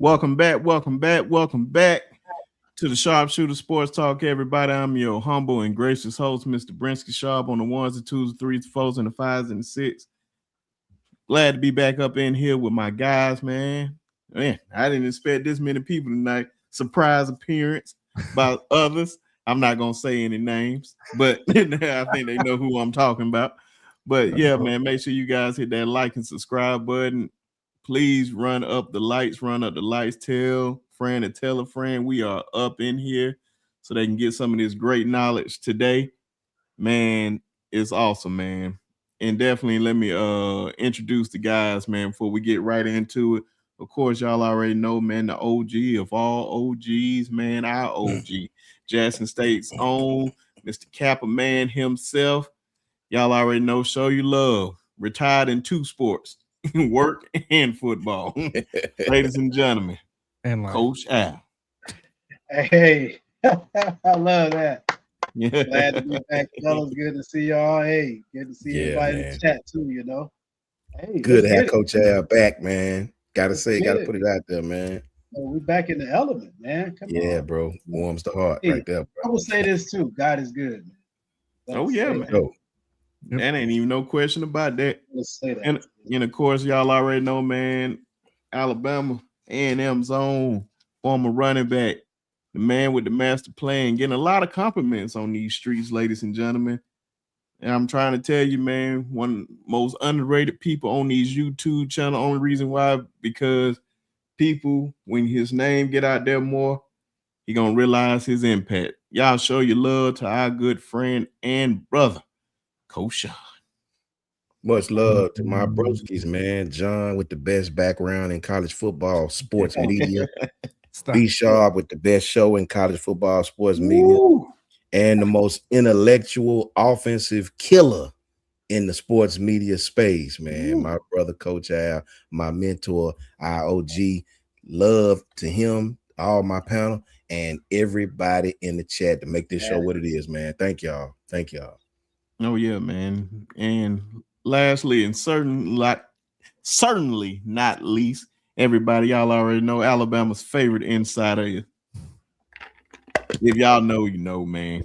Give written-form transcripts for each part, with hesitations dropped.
Welcome back to the Sharpshooter Sports Talk, everybody. I'm your humble and gracious host, Mr. Brinsky Sharp, on the ones, the twos, the threes, the fours, and the fives, and the six. Glad to be back up in here with my guys, man. Man, I didn't expect this many people tonight. Surprise appearance by others. I'm not going to say any names, but I think they know who I'm talking about. But yeah, man, make sure you guys hit that like and subscribe button. Please run up the lights, tell a friend and tell a friend we are up in here so they can get some of this great knowledge today. Man, it's awesome, man. And definitely let me introduce the guys, man, before we get right into it. Of course, y'all already know, man, the OG of all OGs, man, our OG, Jackson State's own Mr. Kappa man himself. Y'all already know, show you love. Retired in two sports, work and football. Ladies and gentlemen, and Coach Al. Hey, I love that. Yeah. Glad to be back, fellas. Good to see y'all. Hey, good to see everybody in the chat too, you know. Hey, good to have Coach Al back, man. Gotta put it out there, man. We back in the element, man. Come on. Bro. Warms the heart right there, bro. I will say this too. God is good, man. Oh, yeah, man. That. That ain't even no question about that. Let's say that. And of course, y'all already know, man, Alabama A&M's own former running back, the man with the master plan, getting a lot of compliments on these streets, ladies and gentlemen. And I'm trying to tell you, man, one of the most underrated people on these YouTube channel. Only reason why, because people, when his name get out there more, he gonna realize his impact. Y'all show your love to our good friend and brother, Coach Shawn. Much love to my broskies, man. John with the best background in college football, sports media. B Sharp with the best show in college football, sports media. And the most intellectual offensive killer in the sports media space, man. My brother, Coach Al, my mentor, IOG. Love to him, all my panel, and everybody in the chat to make this show what it is, man. Thank y'all. Oh, yeah, man. And lastly, and certainly not least, everybody, y'all already know Alabama's favorite insider. If y'all know, you know, man.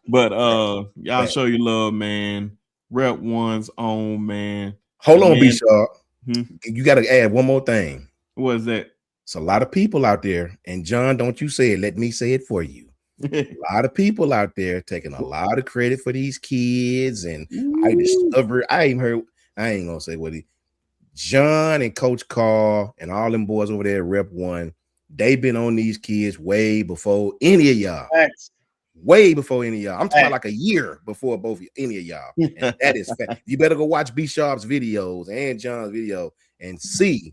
But y'all show your love, man. Rep One's own, man. Hold on, B Sharp. You got to add one more thing. What is that? It's a lot of people out there, and John, don't you say it. Let me say it for you. A lot of people out there taking a lot of credit for these kids, and I ain't gonna say what John and Coach Carl and all them boys over there at Rep One, they've been on these kids way before any of y'all. Thanks. Way before any of y'all. I'm talking about like a year before any of y'all. And that is fact. You better go watch B Sharp's videos and John's video and see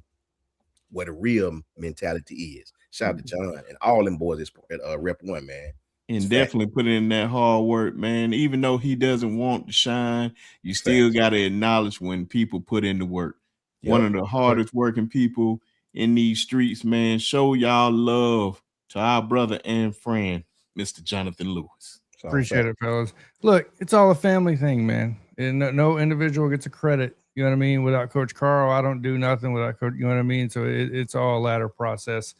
what a real mentality is. Shout out to John and all them boys at Rep One, man. And definitely put in that hard work, man. Even though he doesn't want to shine, you still got to acknowledge when people put in the work. Yep. One of the hardest working people in these streets, man. Show y'all love to our brother and friend, Mr. Jonathan Lewis. Appreciate it, fellas. Look, it's all a family thing, man. And no individual gets a credit. You know what I mean? Without Coach Carl, I don't do nothing without Coach. You know what I mean? So it's all a ladder process.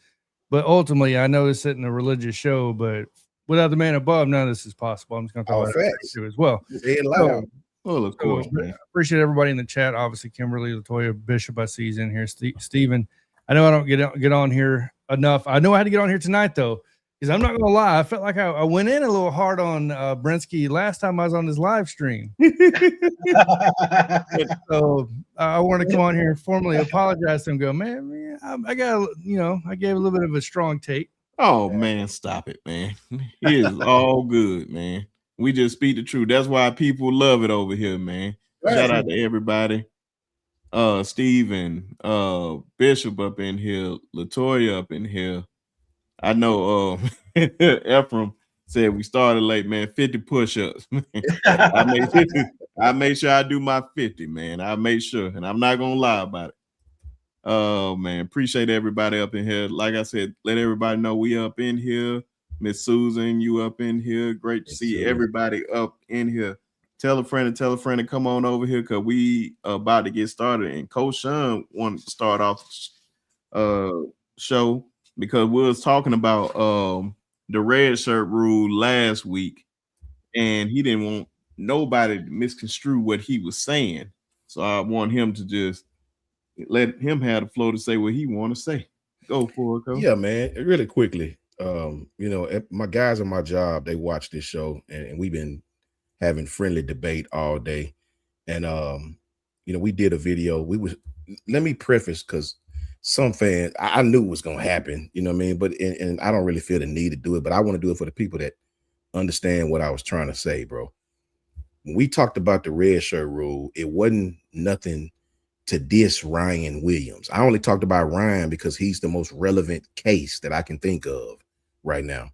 But ultimately, I know this isn't a religious show, but without the man above, none of this is possible. I'm just going to throw that too as well. Well, of course, man. Appreciate everybody in the chat. Obviously, Kimberly, Latoya, Bishop, I see he's in here. Steven, I know I don't get on here enough. I know I had to get on here tonight, though. Because I'm not going to lie, I felt like I went in a little hard on Brinsky last time I was on his live stream. So I want to come on here and formally apologize to him. Go, man, I got, I gave a little bit of a strong take. Oh, man, stop it, man. It is all good, man. We just speak the truth. That's why people love it over here, man. Shout out to everybody. Steven, Bishop up in here, Latoya up in here. I know Ephraim said we started late, man. 50 push-ups. I made sure I do my 50, man. I made sure, and I'm not gonna lie about it. Oh man, appreciate everybody up in here. Like I said, let everybody know we up in here. Miss Susan, you up in here. Great to see everybody up in here. Tell a friend to come on over here because we about to get started. And Coach Shawn wanted to start off show because we was talking about the red shirt rule last week, and he didn't want nobody to misconstrue what he was saying. So I want him to just let him have the floor to say what he want to say. Go for it, Coach. Yeah, man. Really quickly. My guys on my job, they watch this show, and we've been having friendly debate all day. And we did a video. Let me preface, because some fans, I knew it was gonna happen, you know what I mean? But and I don't really feel the need to do it, but I want to do it for the people that understand what I was trying to say, bro. When we talked about the red shirt rule, it wasn't nothing to diss Ryan Williams. I only talked about Ryan because he's the most relevant case that I can think of right now.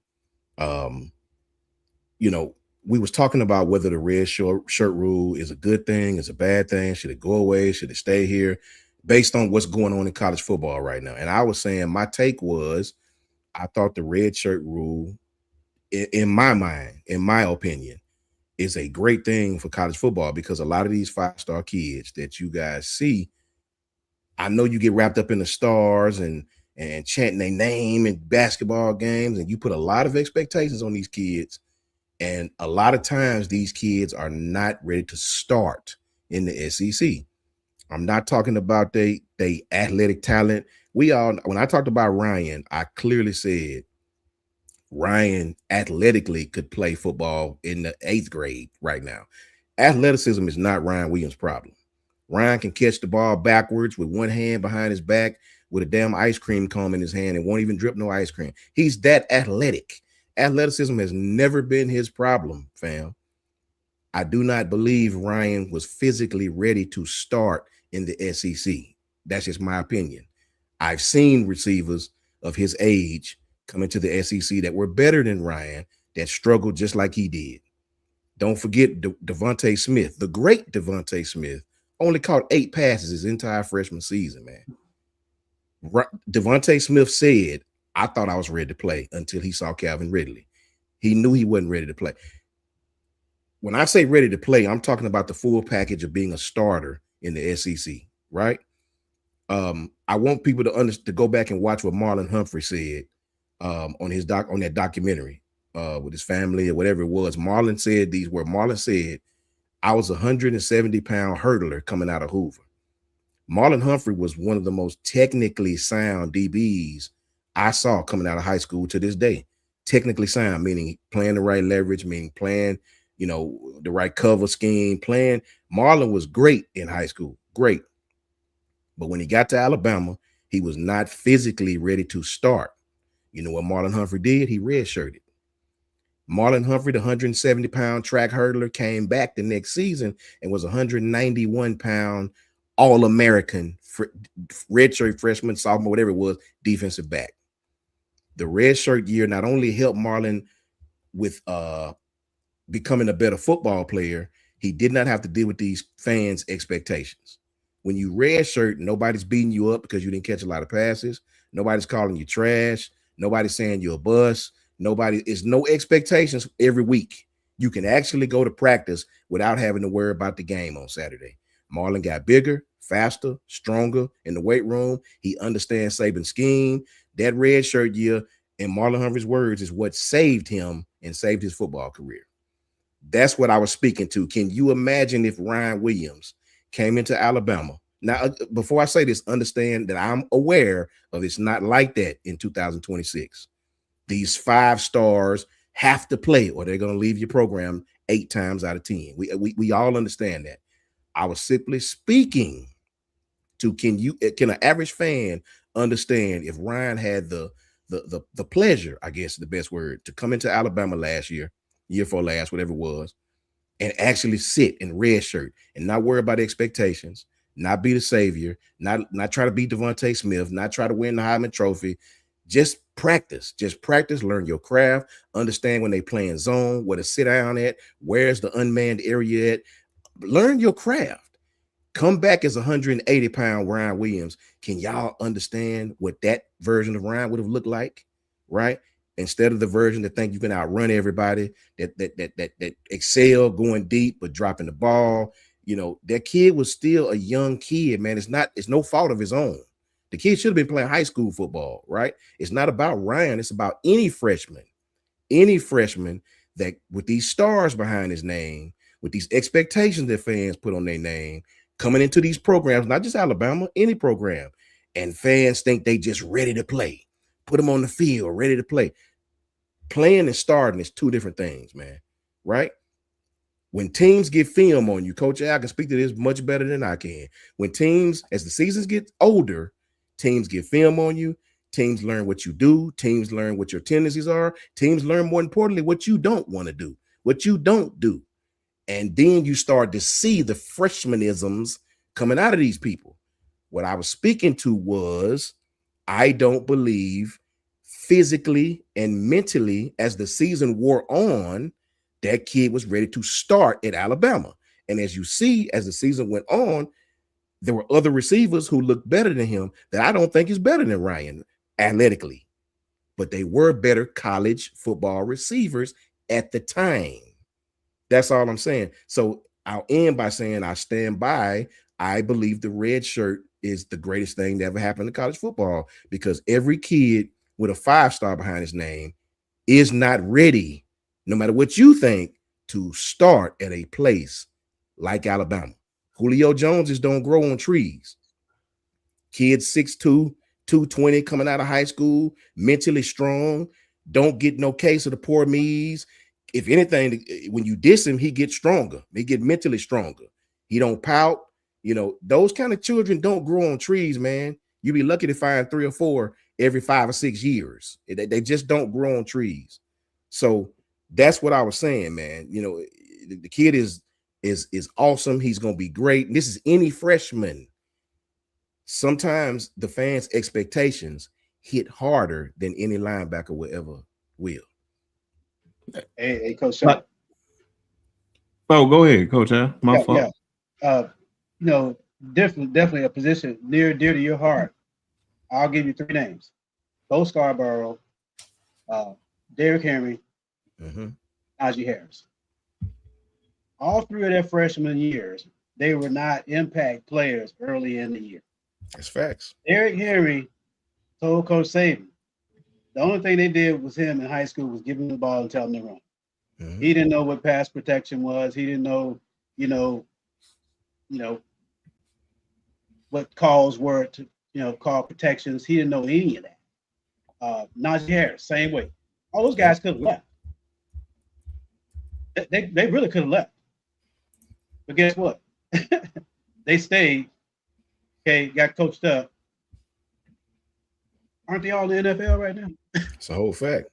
We was talking about whether the red shirt rule is a good thing, is a bad thing, should it go away, should it stay here, based on what's going on in college football right now. And I was saying, my take was, I thought the red shirt rule, in my mind, in my opinion, is a great thing for college football, because a lot of these 5-star kids that you guys see, I know you get wrapped up in the stars and chanting their name in basketball games, and you put a lot of expectations on these kids. And a lot of times these kids are not ready to start in the SEC. I'm not talking about they athletic talent. When I talked about Ryan, I clearly said Ryan athletically could play football in the 8th grade right now. Athleticism is not Ryan Williams' problem. Ryan can catch the ball backwards with one hand behind his back with a damn ice cream cone in his hand and won't even drip no ice cream. He's that athletic. Athleticism has never been his problem, fam. I do not believe Ryan was physically ready to start in the SEC. That's just my opinion. I've seen receivers of his age come into the SEC that were better than Ryan, that struggled just like he did. Don't forget Devontae Smith, the great Devontae Smith, only caught 8 passes his entire freshman season, man. Devontae Smith said, I thought I was ready to play until he saw Calvin Ridley. He knew he wasn't ready to play. When I say ready to play, I'm talking about the full package of being a starter in the SEC, right? I want people to go back and watch what Marlon Humphrey said on that documentary with his family or whatever it was. Marlon said these words. Marlon said, I was a 170-pound hurdler coming out of Hoover. Marlon Humphrey was one of the most technically sound DBs I saw coming out of high school to this day. Technically sound, meaning playing the right leverage, meaning playing, the right cover scheme, playing. Marlon was great in high school, great. But when he got to Alabama, he was not physically ready to start. You know what Marlon Humphrey did? He redshirted. Marlon Humphrey, the 170-pound track hurdler, came back the next season and was 191-pound All-American redshirt freshman, sophomore, whatever it was, defensive back. The redshirt year not only helped Marlon with becoming a better football player, he did not have to deal with these fans' expectations. When you redshirt, nobody's beating you up because you didn't catch a lot of passes. Nobody's calling you trash. Nobody's saying you're a bust. It's no expectations every week. You can actually go to practice without having to worry about the game on Saturday. Marlon got bigger, faster, stronger in the weight room. He understands Saban's scheme. That red shirt year, in Marlon Humphrey's words, is what saved him and saved his football career. That's what I was speaking to. Can you imagine if Ryan Williams came into Alabama? Now, before I say this, understand that I'm aware of it's not like that in 2026. These 5 stars have to play or they're going to leave your program 8 times out of 10. We all understand that. I was simply speaking to can an average fan understand if Ryan had the pleasure, I guess the best word, to come into Alabama last year for last, whatever it was, and actually sit in red shirt and not worry about expectations, not be the savior, not try to beat Devontae Smith, not try to win the Heisman Trophy. Just practice, learn your craft, understand when they playing zone, where to sit down at, where's the unmanned area at. Learn your craft. Come back as 180-pound Ryan Williams. Can y'all understand what that version of Ryan would have looked like, right? Instead of the version that think you can outrun everybody, that excel going deep but dropping the ball. That kid was still a young kid, man. It's no fault of his own. The kid should have been playing high school football, right? It's not about Ryan. It's about any freshman that with these stars behind his name, with these expectations that fans put on their name, coming into these programs, not just Alabama, any program, and fans think they just ready to play. Put them on the field, ready to play. Playing and starting is two different things, man, right? When teams get film on you, Coach I can speak to this much better than I can. When teams, as the seasons get older, teams get film on you, teams learn what you do, teams learn what your tendencies are, teams learn, more importantly, what you don't want to do, what you don't do. And then you start to see the freshmanisms coming out of these people. What I was speaking to was, I don't believe physically and mentally, as the season wore on, that kid was ready to start at Alabama. And as you see, as the season went on, there were other receivers who looked better than him that I don't think is better than Ryan athletically, but they were better college football receivers at the time. That's all I'm saying. So I'll end by saying I stand by. I believe the red shirt is the greatest thing that ever happened to college football, because every kid with a 5-star behind his name is not ready, no matter what you think, to start at a place like Alabama. Julio Joneses don't grow on trees. Kids 6'2", 220 coming out of high school, mentally strong, don't get no case of the poor me's. If anything, when you diss him, he gets stronger. He get mentally stronger. He don't pout. You know, those kind of children don't grow on trees, man. You be lucky to find 3 or 4 every 5 or 6 years. They just don't grow on trees. So that's what I was saying, man. You know, the kid is awesome. He's going to be great. And this is any freshman. Sometimes the fans' expectations hit harder than any linebacker will ever will. Hey, Coach Shawn. Oh, go ahead, Coach. My fault. Yeah. You know, definitely a position near dear to your heart. I'll give you 3 names: Bo Scarborough, Derrick Henry, Najee Harris. All 3 of their freshman years, they were not impact players early in the year. That's facts. Derrick Henry told Coach Saban the only thing they did was him in high school was give him the ball and tell him to run. He didn't know what pass protection was. He didn't know, you know, what calls were to, call protections. He didn't know any of that. Najee Harris, same way. All those guys could have left. They really could have left. But guess what? They stayed. Okay, got coached up. Aren't they all in the NFL right now? It's a whole fact.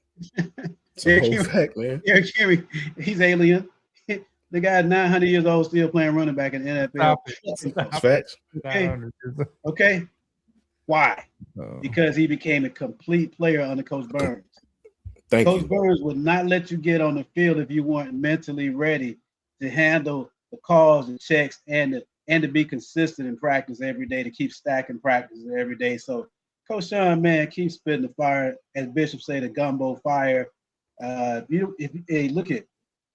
It's a whole fact, man. Derrick Henry, he's alien. The guy 900 years old still playing running back in the NFL. It's facts. Okay. Why? Because he became a complete player under Coach Burns. Coach Burns would not let you get on the field if you weren't mentally ready to handle the calls, the checks, and to be consistent in practice every day, to keep stacking practices every day. So Coach Shawn, man, keep spitting the fire, as Bishop say, the gumbo fire.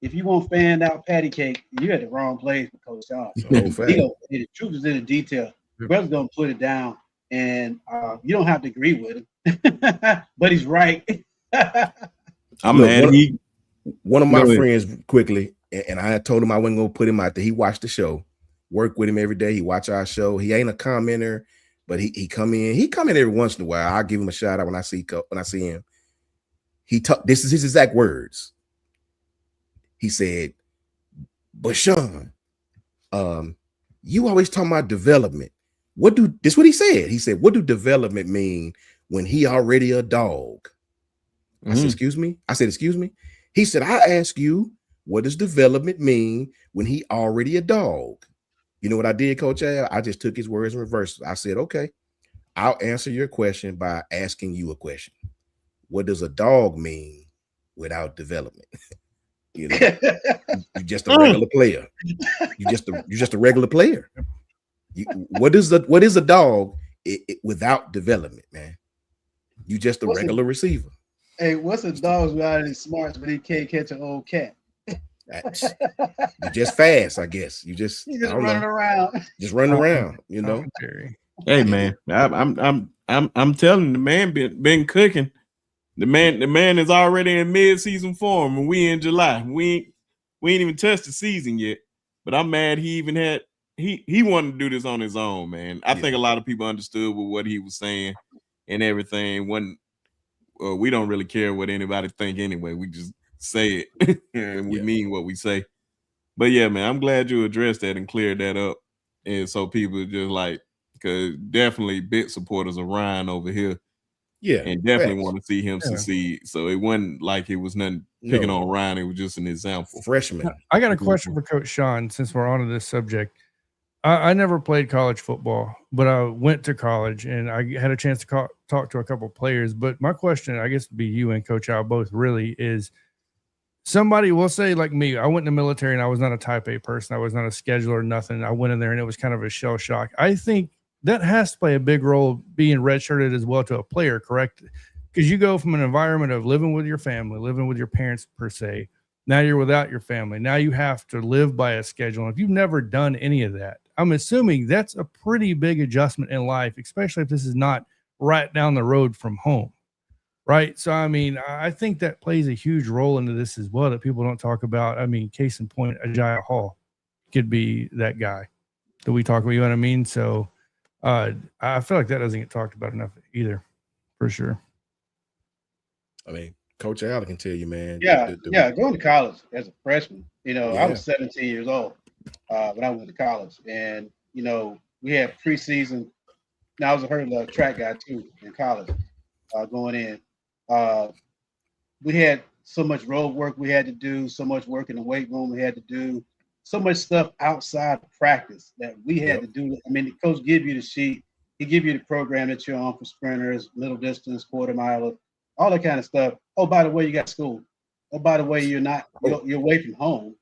If you want fanned out patty cake, you're at the wrong place with Coach Shawn. The truth is in the detail. The brother's gonna put it down, and you don't have to agree with him, but he's right. I'm mad. One of my friends, quickly, and I told him I wasn't gonna put him out there. He watched the show, work with him every day. He watch our show. He ain't a commenter, but he come in. He come in every once in a while. I'll give him a shout out when I see him. This is his exact words. He said, "But Shawn, you always talking about development. This is what he said. He said, what do development mean when he already a dog?" I said, excuse me? I said, excuse me? He said, I ask you, what does development mean when he already a dog? You know what I did, Coach Al? I just took his words in reverse. I said, okay, I'll answer your question by asking you a question. What does a dog mean without development? You know, you're just a regular player. You're just a regular player. What is a dog without development, man? You just a regular receiver. Hey, what's a dog without any smarts, but he can't catch an old cat? You're just fast, I guess. You're just running around. Just running around, you know. Hey man, I'm telling you, the man been cooking. The man is already in mid-season form, and we in July. We ain't even touched the season yet. But I'm mad he even had he wanted to do this on his own, man. I think a lot of people understood with what he was saying and everything. We don't really care what anybody think anyway. We just say it and we mean what we say. But yeah, man, I'm glad you addressed that and cleared that up. And so people just like, because definitely big supporters of Ryan over here. Yeah. And definitely want to see him succeed. So it wasn't like it was nothing picking on Ryan. It was just an example. Freshman. I got a question for Coach Shawn since we're on to this subject. I never played college football, but I went to college and I had a chance to talk to a couple of players. But my question, I guess, would be you and Coach Al both really is somebody will say like me, I went in the military and I was not a type A person. I was not a scheduler, nothing. I went in there and it was kind of a shell shock. I think that has to play a big role being redshirted as well to a player, correct? Because you go from an environment of living with your family, living with your parents per se. Now you're without your family. Now you have to live by a schedule. And if you've never done any of that, I'm assuming that's a pretty big adjustment in life, especially if this is not right down the road from home. Right. So, I mean, I think that plays a huge role into this as well that people don't talk about. I mean, case in point, Agiah Hall could be that guy that we talk about. You know what I mean? So I feel like that doesn't get talked about enough either, for sure. I mean, Coach Allen can tell you, man. Going to college as a freshman, I was 17 years old when I went to college. And, we had preseason. Now, I was a hurdle track guy, too, in college going in. We had so much road work we had to do, so much work in the weight room we had to do, so much stuff outside of practice that we had to do. I mean, the coach give you the sheet. He give you the program that you're on for sprinters, middle distance, quarter mile, all that kind of stuff. Oh, by the way, you got school. Oh, by the way, you're away from home.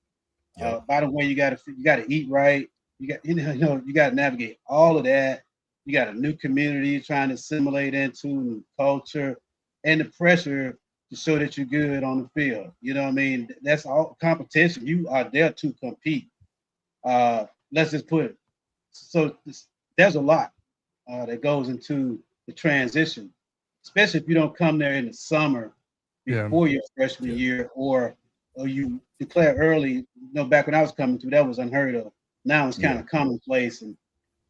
By the way, you got to eat right. You got you got to navigate all of that. You got a new community you're trying to assimilate into, new culture, and the pressure to show that you're good on the field. You know what I mean? That's all competition. You are there to compete. Let's just put it. So there's a lot that goes into the transition, especially if you don't come there in the summer before your freshman year, or you declare early. Back when I was coming through, that was unheard of. Now it's kind of commonplace,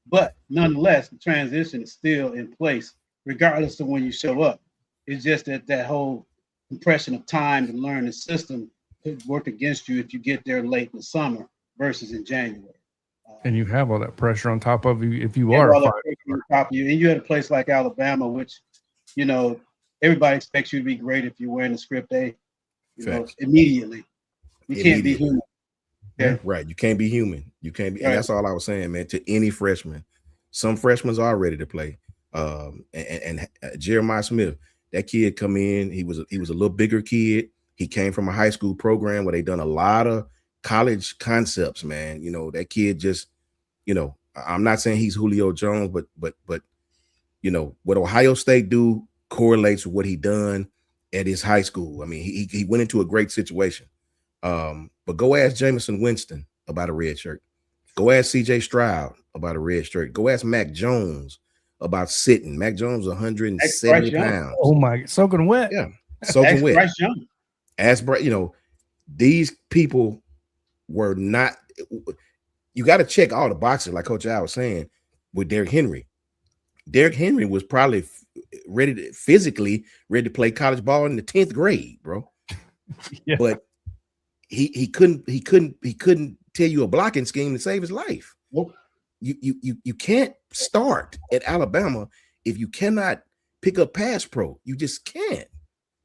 but nonetheless, the transition is still in place, regardless of when you show up. It's just that whole compression of time to learn the system could work against you if you get there late in the summer versus in January. And you have all that pressure on top of you if you are on top of you. And you had a place like Alabama, which, everybody expects you to be great if you're wearing the script A. Immediately. You can't be human. Yeah. Right. You can't be human. You can't be. And that's all I was saying, man, to any freshman. Some freshmen are ready to play. And Jeremiah Smith, that kid come in, he was a little bigger kid. He came from a high school program where they done a lot of college concepts, man. That kid just, I'm not saying he's Julio Jones, but what Ohio State do correlates with what he done at his high school. I mean, he went into a great situation. But go ask Jameson Winston about a red shirt. Go ask CJ Stroud about a red shirt. Go ask Mac Jones about sitting. Mac Jones 170 pounds. Oh my, soaking wet. Yeah, soaking wet. Bryce Young. Ask Bryce, these people were not. You got to check all the boxes, like Coach Al was saying, with Derrick Henry. Derrick Henry was probably physically ready to play college ball in the 10th grade, bro. But he couldn't tell you a blocking scheme to save his life. Nope. You can't start at Alabama if you cannot pick up pass pro. You just can't.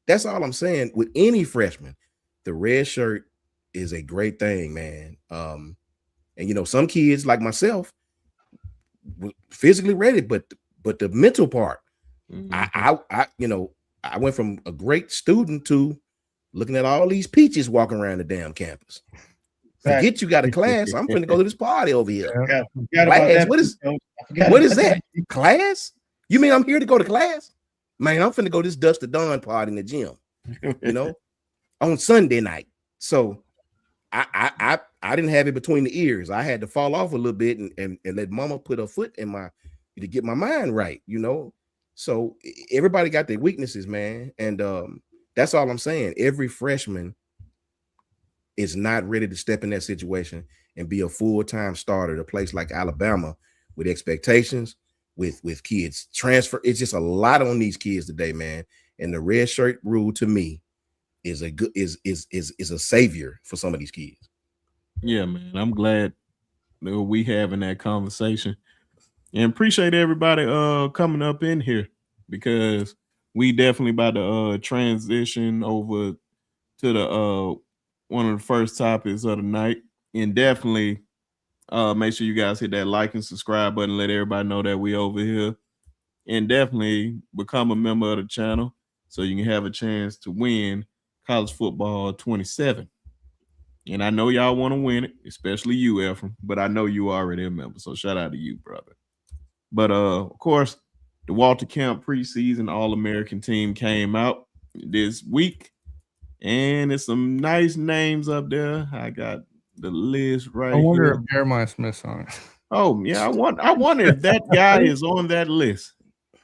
That's all I'm saying. With any freshman, the red shirt is a great thing, man. And some kids like myself were physically ready, but the mental part, I went from a great student to looking at all these peaches walking around the damn campus. Forget you got a class. I'm finna go to this party over here. Class? What is that? Class? You mean I'm here to go to class? Man, I'm finna go to this Dust to Dawn party in the gym, on Sunday night. So I didn't have it between the ears. I had to fall off a little bit and let mama put her foot in my to get my mind right, you know. So everybody got their weaknesses, man. And that's all I'm saying. Every freshman is not ready to step in that situation and be a full-time starter at a place like Alabama with expectations, with kids transfer. It's just a lot on these kids today, man. And the red shirt rule to me is a savior for some of these kids. Yeah, man. I'm glad that we having that conversation. And appreciate everybody coming up in here, because we definitely about to transition over to the one of the first topics of the night. And definitely make sure you guys hit that like and subscribe button, let everybody know that we over here. And definitely become a member of the channel so you can have a chance to win college football 27. And I know y'all want to win it, especially you, Ephraim, but I know you already a member. So shout out to you, brother. But of course, the Walter Camp preseason All-American team came out this week, and it's some nice names up there. I got the list right here. I wonder if Jeremiah Smith's on it. Oh yeah, I wonder if that guy is on that list.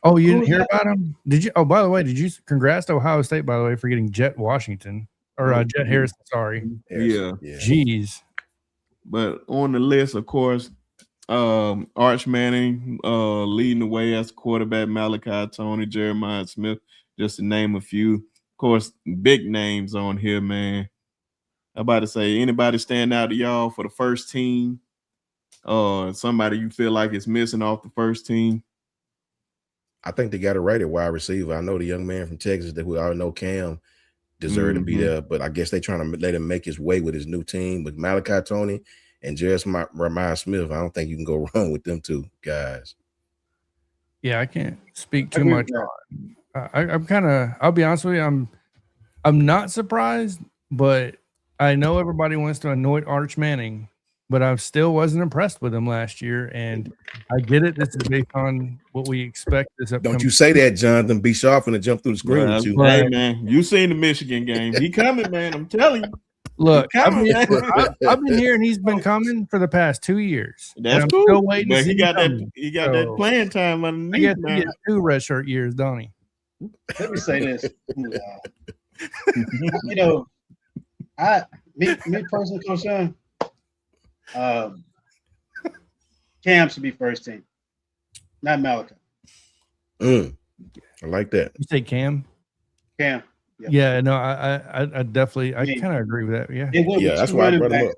Oh, you didn't hear about him? Did you? Oh, by the way, did you? Congrats to Ohio State, by the way, for getting Jet Washington or Jet Harrison. Sorry. Yeah. Jeez. But on the list, of course, Arch Manning leading the way as quarterback, Malachi Tony, Jeremiah Smith, just to name a few. Of course, big names on here, man. I'm about to say, anybody stand out to y'all for the first team? Somebody you feel like is missing off the first team? I think they got it right at wide receiver. I know the young man from Texas that we all know, Cam, deserved to be there, but I guess they're trying to let him make his way with his new team. With Malachi Tony and Jeremiah Smith, I don't think you can go wrong with them two guys. Yeah, I can't speak too much on. I'm kind of. I'll be honest with you. I'm not surprised, but I know everybody wants to anoint Arch Manning, but I still wasn't impressed with him last year. And I get it. This is based on what we expect this upcoming. Don't you say that, Jonathan. Be sharp and jump through the screen with you. Hey, man, you seen the Michigan game. He coming, man. I'm telling you. Look, I've been here and he's been coming for the past 2 years. That's cool. Still waiting, but he got that playing time underneath. I guess he gets 2 redshirt years, don't he? Let me say this. You know, me personally, Coach Shawn, Cam should be first team, not Malachi. I like that. You say Cam? Cam. Yeah, no, I definitely, I kind of agree with that. Yeah, that's why I brought him up.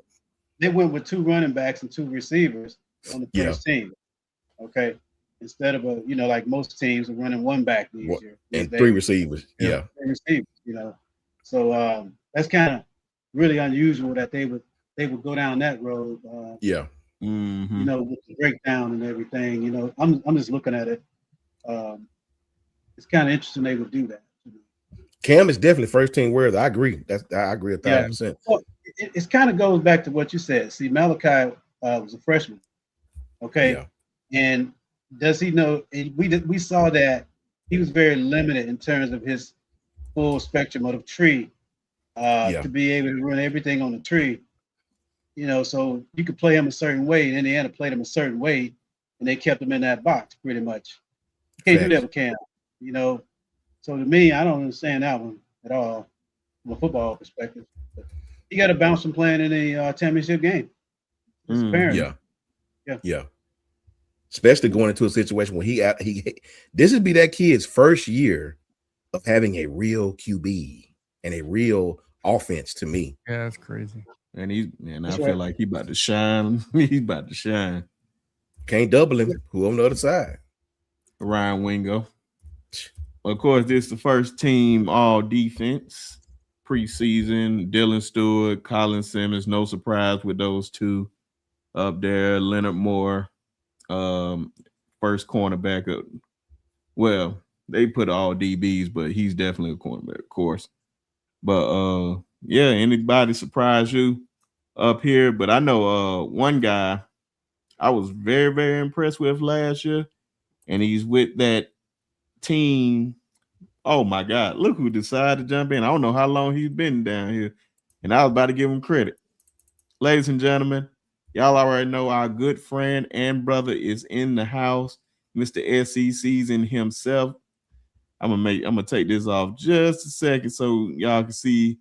They went with 2 running backs and 2 receivers on the first team. Okay, instead of like most teams are running 1 back these years and 3 receivers. 3 receivers. So that's kind of really unusual that they would go down that road. With the breakdown and everything. I'm just looking at it. It's kind of interesting they would do that. Cam is definitely first team worthy. I agree. I agree 1,000%. Well, it kind of goes back to what you said. See, Malachi was a freshman. Okay. Yeah. And does he know? We saw that he was very limited in terms of his full spectrum of the tree to be able to run everything on the tree. So you could play him a certain way, and Indiana played him a certain way, and they kept him in that box pretty much. You can't do that with Cam. So to me, I don't understand that one at all from a football perspective. But he got to bounce from playing in a championship game. It's apparent. Yeah. Especially going into a situation where this would be that kid's first year of having a real QB and a real offense to me. Yeah, that's crazy. And I feel like he about to shine. He's about to shine. Can't double him. Who on the other side? Ryan Wingo. Of course, this is the first team all defense preseason. Dylan Stewart, Colin Simmons, no surprise with those 2 up there. Leonard Moore, first cornerback up. Well, they put all DBs, but he's definitely a cornerback, of course. But anybody surprise you up here? But I know one guy I was very, very impressed with last year, and he's with that team. Oh my God, look who decided to jump in. I don't know how long he's been down here, and I was about to give him credit. Ladies and gentlemen, y'all already know our good friend and brother is in the house. Mr. SEC's in himself. I'm gonna take this off just a second so y'all can see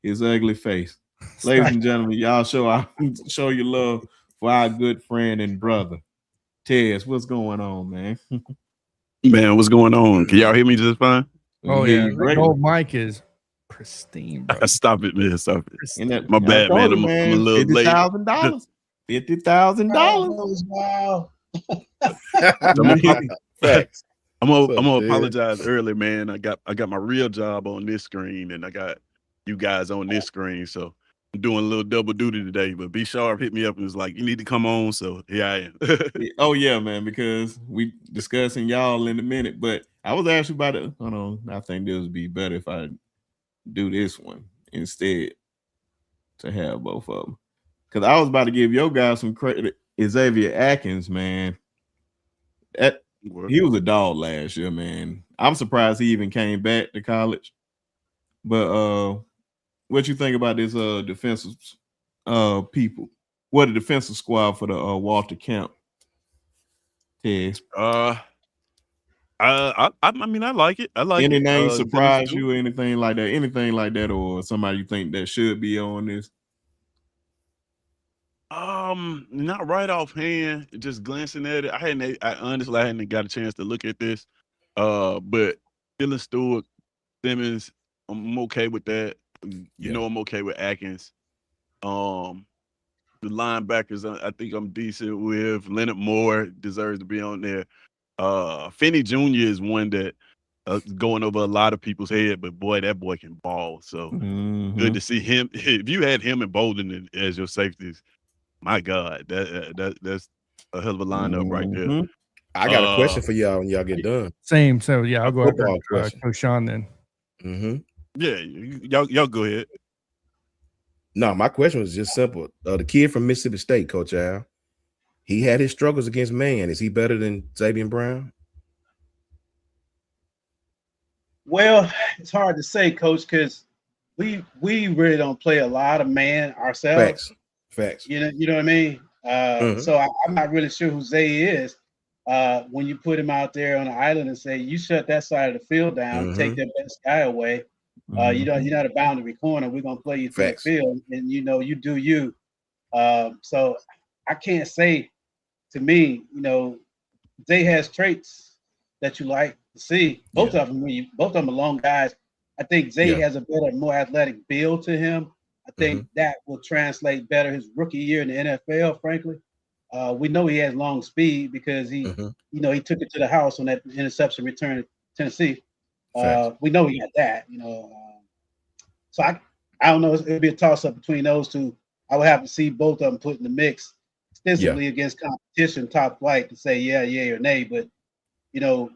his ugly face. Ladies and gentlemen, y'all show your love for our good friend and brother. Tez, what's going on, man? Man, what's going on? Can y'all hear me just fine? Oh yeah, the gold mic is pristine, bro. Stop it, man. Stop it. My bad, man. I'm a little late. $50,000. $50,000. Wow. Facts. I'm gonna apologize early, man. I got my real job on this screen, and I got you guys on this screen, so I'm doing a little double duty today. But B Sharp hit me up and was like, "You need to come on," so here I am. Oh yeah, man, because we discussing y'all in a minute. But I was actually about to. Hold on, I think this would be better if I do this one instead to have both of them. Because I was about to give your guys some credit. Xavier Atkins, man. He was a dog last year, man. I'm surprised he even came back to college. But what you think about this defensive people? What a defensive squad for the Walter Camp? Tez. I mean, I like it. I like any it. name surprise you or anything like that? Anything like that, or somebody you think that should be on this? Not right offhand. Just glancing at it, I honestly hadn't got a chance to look at this. But Dylan Stewart, Simmons, I'm okay with that. You know, I'm okay with Atkins. The linebackers, I think I'm decent with. Leonard Moore deserves to be on there. Finney Jr. is one that going over a lot of people's head, but boy, that boy can ball. So good to see him. If you had him and Bolden as your safeties, my God, that's a hell of a lineup right there. I got a question for y'all when y'all get done. Same. So yeah, I'll go after Coach Shawn then. Yeah, y'all go ahead. No, my question was just simple. The kid from Mississippi State, Coach Al, he had his struggles against man. Is he better than Xavier Brown? Well, it's hard to say, Coach, because we really don't play a lot of man ourselves. Facts. You know what I mean? So I'm not really sure who Zay is. When you put him out there on the island and say, you shut that side of the field down, take that best guy away. You're not a boundary corner. We're gonna play you through the field, and you do you. So I can't say. To me, Zay has traits that you like to see. Both of them are long guys. I think Zay has a better, more athletic build to him. I think that will translate better his rookie year in the NFL. Frankly, we know he has long speed because he took it to the house on that interception return to Tennessee. We know he got that. So I don't know. It'll be a toss up between those two. I would have to see both of them put in the mix extensively against competition, top flight, to say yay or nay. But to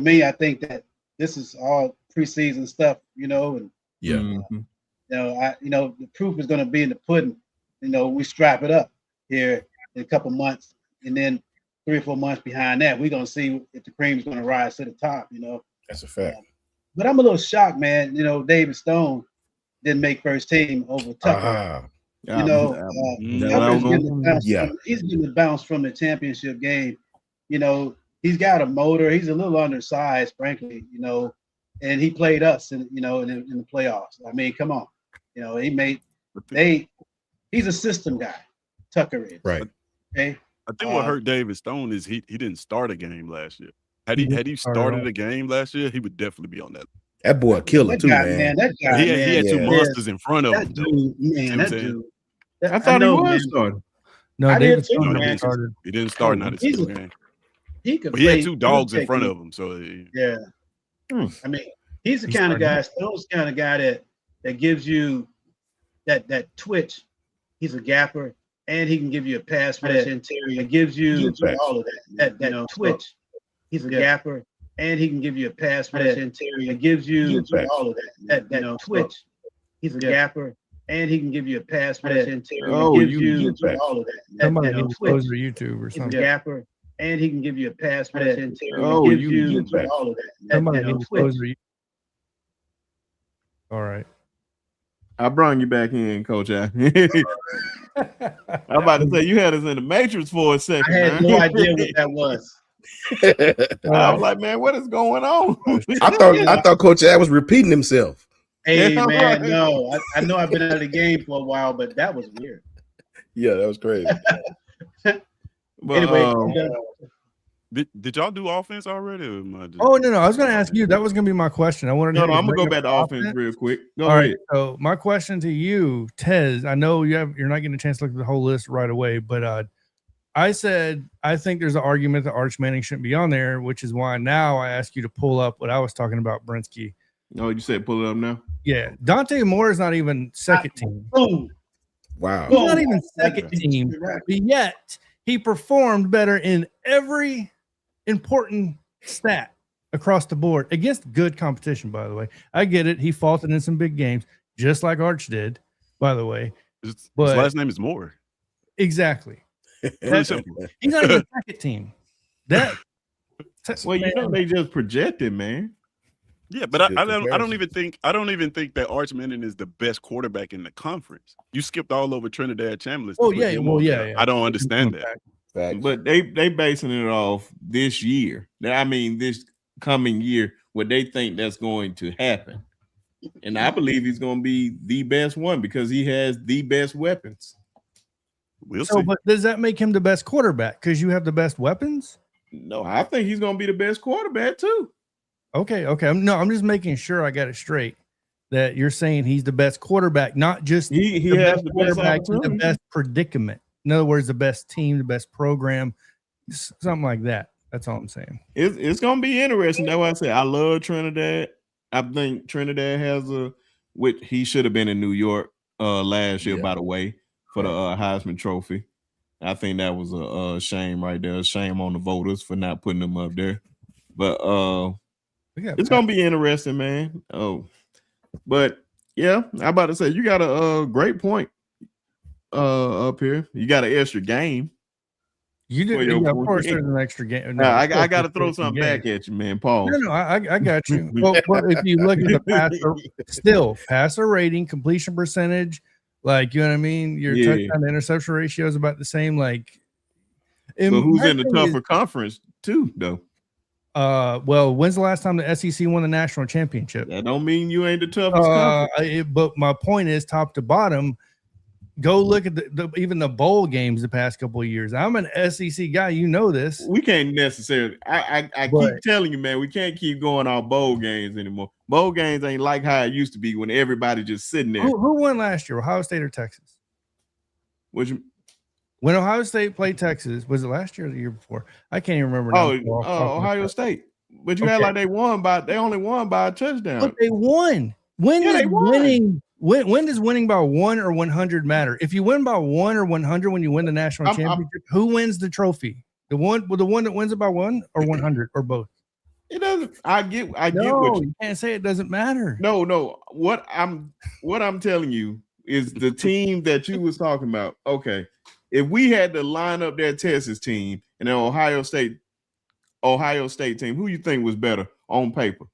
me, I think that this is all preseason stuff. And the proof is going to be in the pudding. We strap it up here in a couple months, and then 3 or 4 months behind that, we're going to see if the cream is going to rise to the top. That's a fact. But I'm a little shocked, man. David Stone didn't make first team over Tucker. He's getting the bounce from the championship game. He's got a motor. He's a little undersized, frankly. And he played us in the playoffs. I mean, come on. He's a system guy. Tucker is. Right. Okay. I think what hurt David Stone is he didn't start a game last year. Had he started a game last year, he would definitely be on that. That boy a killer too, man. That guy, he had two monsters in front of him. I thought he was starting. No, David Stone never started. He didn't start not his game. He had two dogs in front of him. So I mean, he's the kind of guy. Stone's the kind of guy that gives you that twitch. He's a gapper, and he can give you a pass rush interior. It gives you all of that twitch. He's a gapper, and he can give you a pass rush interior. It gives you all of that twitch. He's a gapper, and he can give you a pass rush interior. It gives you all of that. Somebody needs to close their YouTube or something. He's a gapper, and he can give you a pass rush interior. It gives you all of that. Somebody needs to close their YouTube. All right. I brought you back in, Coach. I'm about to say you had us in the Matrix for a second. I had no idea what that was. I was like, man, what is going on? I thought Coach Ad was repeating himself. Hey, Yeah, man, right. no. I know I've been out of the game for a while, but that was weird. Yeah, that was crazy. But, Anyway, did y'all do offense already? Or am I just... Oh no, I was going to ask you. That was going to be my question. I wanted. no, to I'm gonna go bring back to up offense real quick. Go All ahead. right. So my question to you, Tez, I know you're not getting a chance to look at the whole list right away, but I said I think there's an argument that Arch Manning shouldn't be on there, which is why now I ask you to pull up what I was talking about, Brinsky. No, you said pull it up now. Yeah, Dante Moore is not even second team. boom. Wow. He's not even second team, but yet he performed better in every important stat across the board against good competition, by the way. I get it. He faltered in some big games, just like Arch did, by the way. His last name is Moore. Exactly. Really simple. He's not even second team. Well, you know they just projected, man. Yeah, but I don't even think that Arch Manning is the best quarterback in the conference. You skipped all over Trinidad Chambliss. Oh yeah, well yeah. I don't understand that. Facts. But they basing it off this year. I mean, this coming year, what they think that's going to happen. And I believe he's going to be the best one because he has the best weapons. We'll see. But does that make him the best quarterback because you have the best weapons? No, I think he's going to be the best quarterback too. Okay. I'm just making sure I got it straight. That you're saying he's the best quarterback, not just he has the best opportunity. the best predicament. In other words, the best team, the best program, something like that. That's all I'm saying. It's going to be interesting. That's why I say I love Trinidad. I think Trinidad has which he should have been in New York last year, by the way, for the Heisman Trophy. I think that was a shame right there. Shame on the voters for not putting them up there. But it's going to be interesting, man. Oh, but yeah, I'm about to say you got a great point up here. You got an extra game. You did, of course. There's an extra game. No, I got to throw something back at you, man. Paul. No, I got you. Well, if you look at the passer rating, completion percentage, like you know what I mean. Your touchdown to interception ratio is about the same. Like, but who's in the tougher conference too, though? Well, when's the last time the SEC won the national championship? That don't mean you ain't the toughest conference. But my point is, top to bottom, go look at even the bowl games the past couple of years. I'm an SEC guy, you know this. We can't necessarily. I keep telling you, man, we can't keep going on bowl games anymore. Bowl games ain't like how it used to be when everybody just sitting there. Who won last year, Ohio State or Texas? When Ohio State played Texas, was it last year or the year before? I can't even remember. Ohio State. But you had like they only won by a touchdown. But they won. When does winning by 1 or 100 matter? If you win by 1 or 100 when you win the national championship, who wins the trophy? The one that wins it by 1 or 100 or both? It doesn't. I get what you can't say it doesn't matter. No. What I'm telling you is the team that you was talking about. Okay. If we had to line up that Texas team and an Ohio State team, who you think was better on paper?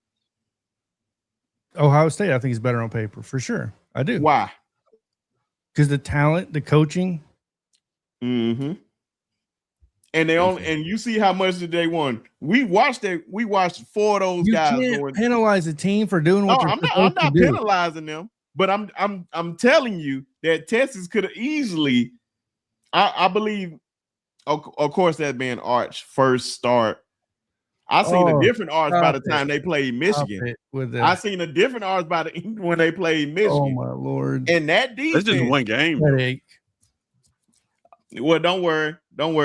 Ohio State, I think, is better on paper for sure. I do. Why? Because the talent, the coaching. Mm-hmm. And and you see how much did they won. We watched 4 of those guys. You can't penalize a team for doing what I'm not penalizing them, but I'm telling you that Texas could have easily. I believe, of course, that being Arch first start. I seen a different Arch by the time they played Michigan. I seen a different Arch when they played Michigan. Oh my Lord! And that defense. That's just one game. Well, don't worry.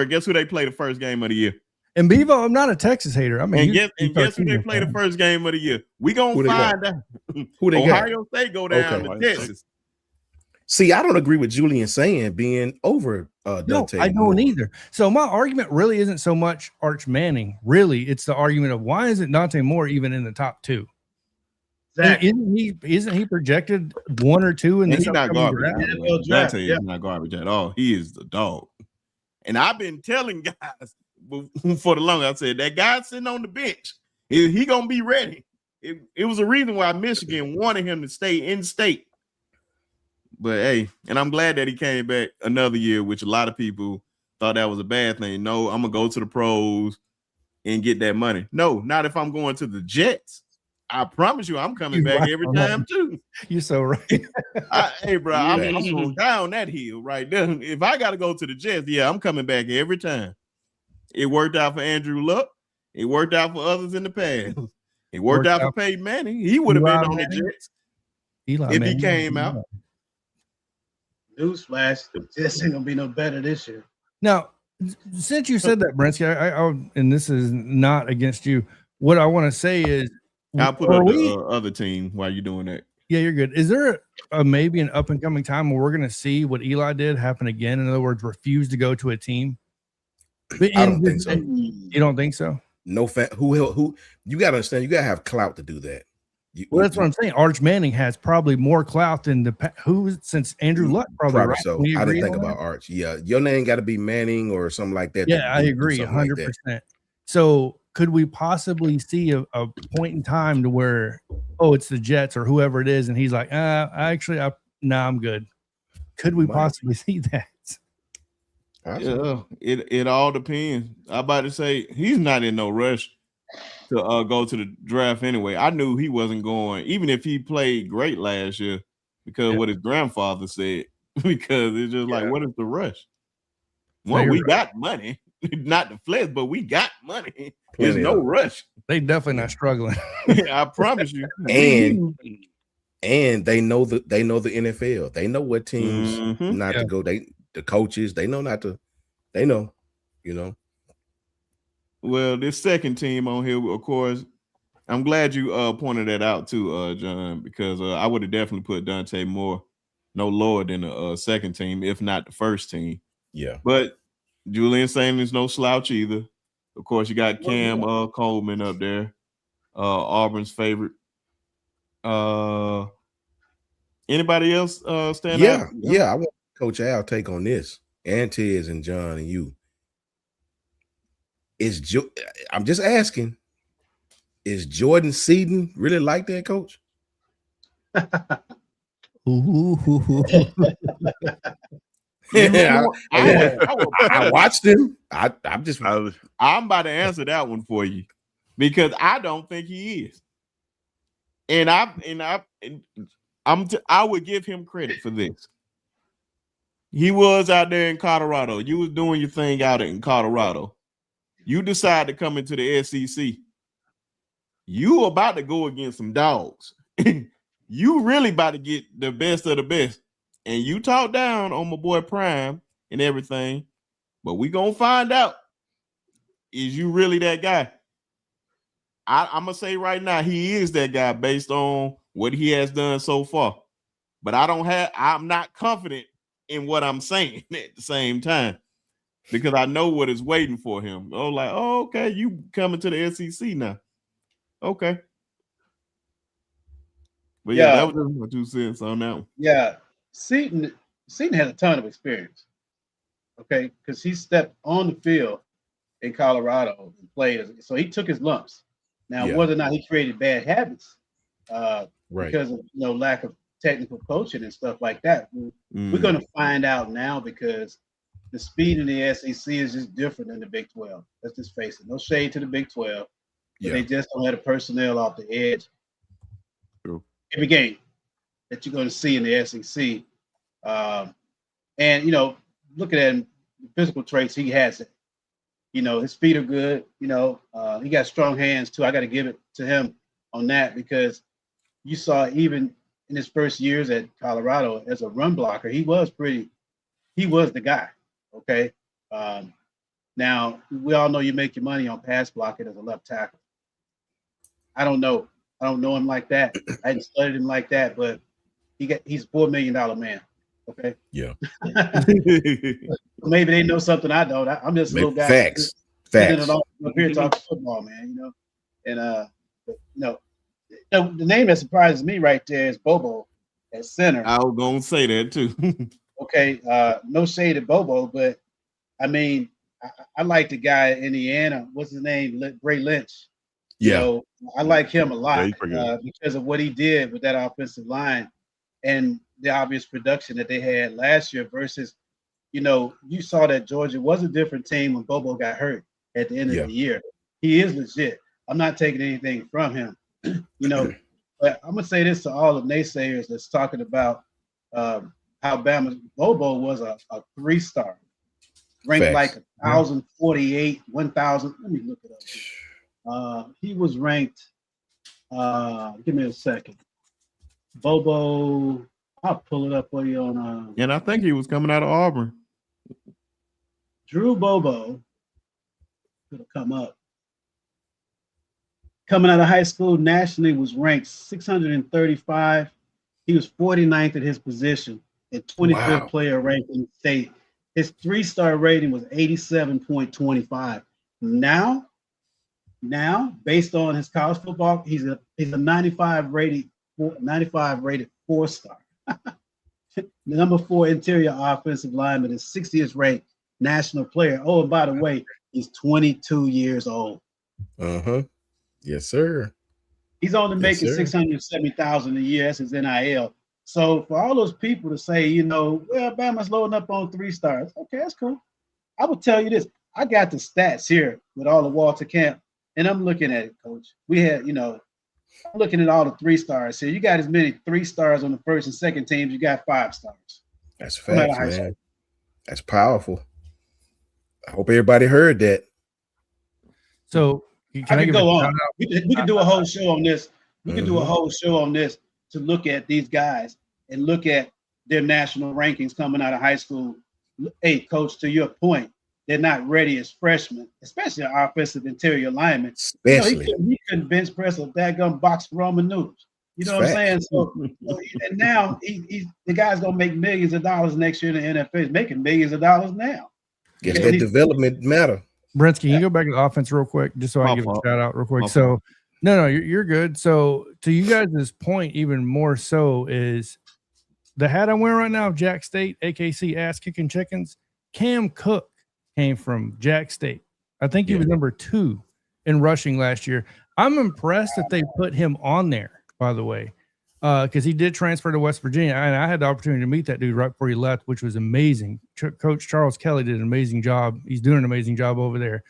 Guess who they played the first game of the year? And Bevo, I'm not a Texas hater. I mean, guess who they played the first game of the year? We gonna find out. Who they got? Ohio State go down to Texas. See, I don't agree with Julian saying being over Dante. No, I don't either. So my argument really isn't so much Arch Manning. Really, it's the argument of why isn't Dante Moore even in the top 2? Isn't he projected 1 or 2 in this? He's not garbage. Dante is not garbage at all. He is the dog. And I've been telling guys for the longest. I said that guy sitting on the bench, he gonna be ready. It was a reason why Michigan wanted him to stay in state. But hey, and I'm glad that he came back another year, which a lot of people thought that was a bad thing. No, I'm gonna go to the pros. and get that money. No, not if I'm going to the Jets. I promise you, I'm coming back every time too. You're so right. Hey, bro, I'm going down that hill right there. If I got to go to the Jets, yeah, I'm coming back every time. It worked out for Andrew Luck. It worked out for others in the past. It worked out for Peyton Manning. He would have been on the Jets if he came out. Newsflash, the Jets ain't gonna be no better this year. Now, since you said that, Brinsky, I and this is not against you. What I want to say is, I'll put up the other team while you're doing that. Yeah, you're good. Is there maybe an up and coming time where we're going to see what Eli did happen again? In other words, refuse to go to a team. I don't think so. You don't think so? No who you got to understand. You got to have clout to do that. That's what I'm saying. Arch Manning has probably more clout than since Andrew Luck probably right? So. I didn't think about Arch. Yeah, your name got to be Manning or something like that. Yeah, I agree 100%. Like so could we possibly see a point in time to where, it's the Jets or whoever it is, and he's like, I'm good. Could we possibly see that? Yeah, it all depends. I'm about to say he's not in no rush to go to the draft anyway. I knew he wasn't going, even if he played great last year, because what his grandfather said. Because it's just like, what is the rush? Well, we got money, not the flex, but we got money. There's no rush. They definitely not struggling. I promise you. And they know the NFL. They know what teams not to go. The coaches, they know not to. They know, Well, this second team on here, of course, I'm glad you pointed that out too, John, because I would have definitely put Dante Moore no lower than the second team, if not the first team. Yeah. But Julian Samuel's no slouch either. Of course, you got Cam Coleman up there, Auburn's favorite. Anybody else stand out? Yeah. I want Coach Al take on this, and Tiz and John and you. I'm just asking, is Jordan Seaton really like that, Coach? I watched him. I'm about to answer that one for you because I don't think he is, and I would give him credit for this. He was out there in Colorado. You was doing your thing out in Colorado. You decide to come into the SEC. You about to go against some dogs. You really about to get the best of the best. And you talk down on my boy Prime and everything. But we going to find out. Is you really that guy? I'm going to say right now, he is that guy based on what he has done so far. But I'm not confident in what I'm saying at the same time, because I know what is waiting for him. Okay, you coming to the SEC now. Okay. But that was just my 2 cents on that one. Yeah. Seaton has a ton of experience. Okay, because he stepped on the field in Colorado and played. So he took his lumps. Now, whether or not he created bad habits because of lack of technical coaching and stuff like that, we're going to find out now, because the speed in the SEC is just different than the Big 12. Let's just face it. No shade to the Big 12. But they just don't have the personnel off the edge. True. Every game that you're going to see in the SEC. And, looking at him, the physical traits, he has it. His feet are good. He got strong hands too. I got to give it to him on that, because you saw even in his first years at Colorado as a run blocker, he was the guy. Okay. Now we all know you make your money on pass blocking as a left tackle. I don't know him like that. I hadn't studied him like that, but he's a $4 million man. Okay. Yeah. Maybe they know something I don't. I'm just a little guy. Facts. Up here talking football, man. And the name that surprises me right there is Bobo at center. I was gonna say that too. Okay, no shade at Bobo, but I mean, I like the guy in Indiana. What's his name? Bray Lynch. Yeah, I like him a lot because of what he did with that offensive line and the obvious production that they had last year versus, you saw that Georgia was a different team when Bobo got hurt at the end of the year. he is legit. I'm not taking anything from him, But I'm gonna say this to all the naysayers that's talking about how Bama's Bobo was a 3-star, ranked like 1,048, 1,000. Let me look it up. He was ranked. Give me a second. Bobo, I'll pull it up for you on. And I think he was coming out of Auburn. Drew Bobo. It'll come up. Coming out of high school nationally was ranked 635. He was 49th at his position and 25th player ranked in the state. His 3-star rating was 87.25. Now, based on his college football, he's a 95 rated 4-star. The number 4 interior offensive lineman is 60th ranked national player. Oh, and by the way, he's 22 years old. Yes, sir. He's only making $670,000 a year. That's his NIL. So for all those people to say, well, Bama's loading up on 3 stars. Okay, that's cool. I will tell you this. I got the stats here with all the Walter Camp, and I'm looking at it, Coach. We had, I'm looking at all the 3 stars here. You got as many 3 stars on the first and second teams. You got 5 stars. That's facts, man. That's powerful. I hope everybody heard that. So I can go on. We can do a whole show on this. We can do a whole show on this to look at these guys and look at their national rankings coming out of high school. Hey, Coach, to your point, they're not ready as freshmen, especially an offensive interior lineman. Especially. He couldn't bench press a daggum box of ramen noodles. You know what I'm saying? So, and now the guy's gonna make millions of dollars next year in the NFL. He's making millions of dollars now. Guess that development matter. Brensky, can you go back to the offense real quick, just so I can give a shout out real quick? So, no, you're good. So, to you guys' point, even more so is the hat I'm wearing right now of Jack State, AKC ass kicking chickens. Cam Cook came from Jack State. I think he was number 2 in rushing last year. I'm impressed that they put him on there, by the way, because he did transfer to West Virginia, and I had the opportunity to meet that dude right before he left, which was amazing. Coach Charles Kelly did an amazing job. He's doing an amazing job over there.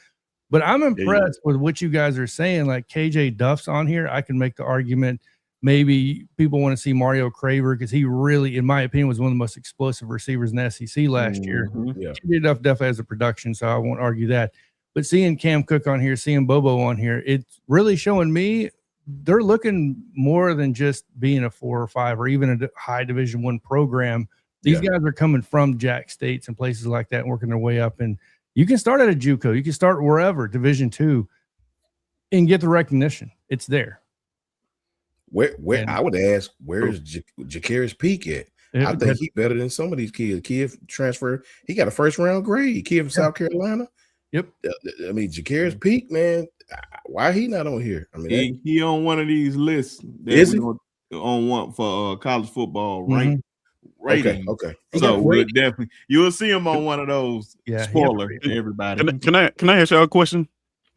But I'm impressed with what you guys are saying. Like KJ Duff's on here. I can make the argument maybe people want to see Mario Craver because he really, in my opinion, was one of the most explosive receivers in the SEC last year. KJ Duff definitely has a production, so I won't argue that. But seeing Cam Cook on here, seeing Bobo on here, it's really showing me they're looking more than just being a 4 or 5 or even a high Division I program. These guys are coming from Jack States and places like that and working their way up. And you can start at a JUCO. You can start wherever, Division II, and get the recognition. It's there. Where I would ask, where's Ja'Carrius Peak at? I think he's better than some of these kids. Kid transfer, he got a 1st-round grade. Kid from South Carolina. Yep. I mean, Ja'Carrius Peak, man. Why he not on here? I mean, he on one of these lists. Is he on one for college football rating? Okay. So you'll see him on one of those. Spoiler to everybody. Can I ask y'all a question?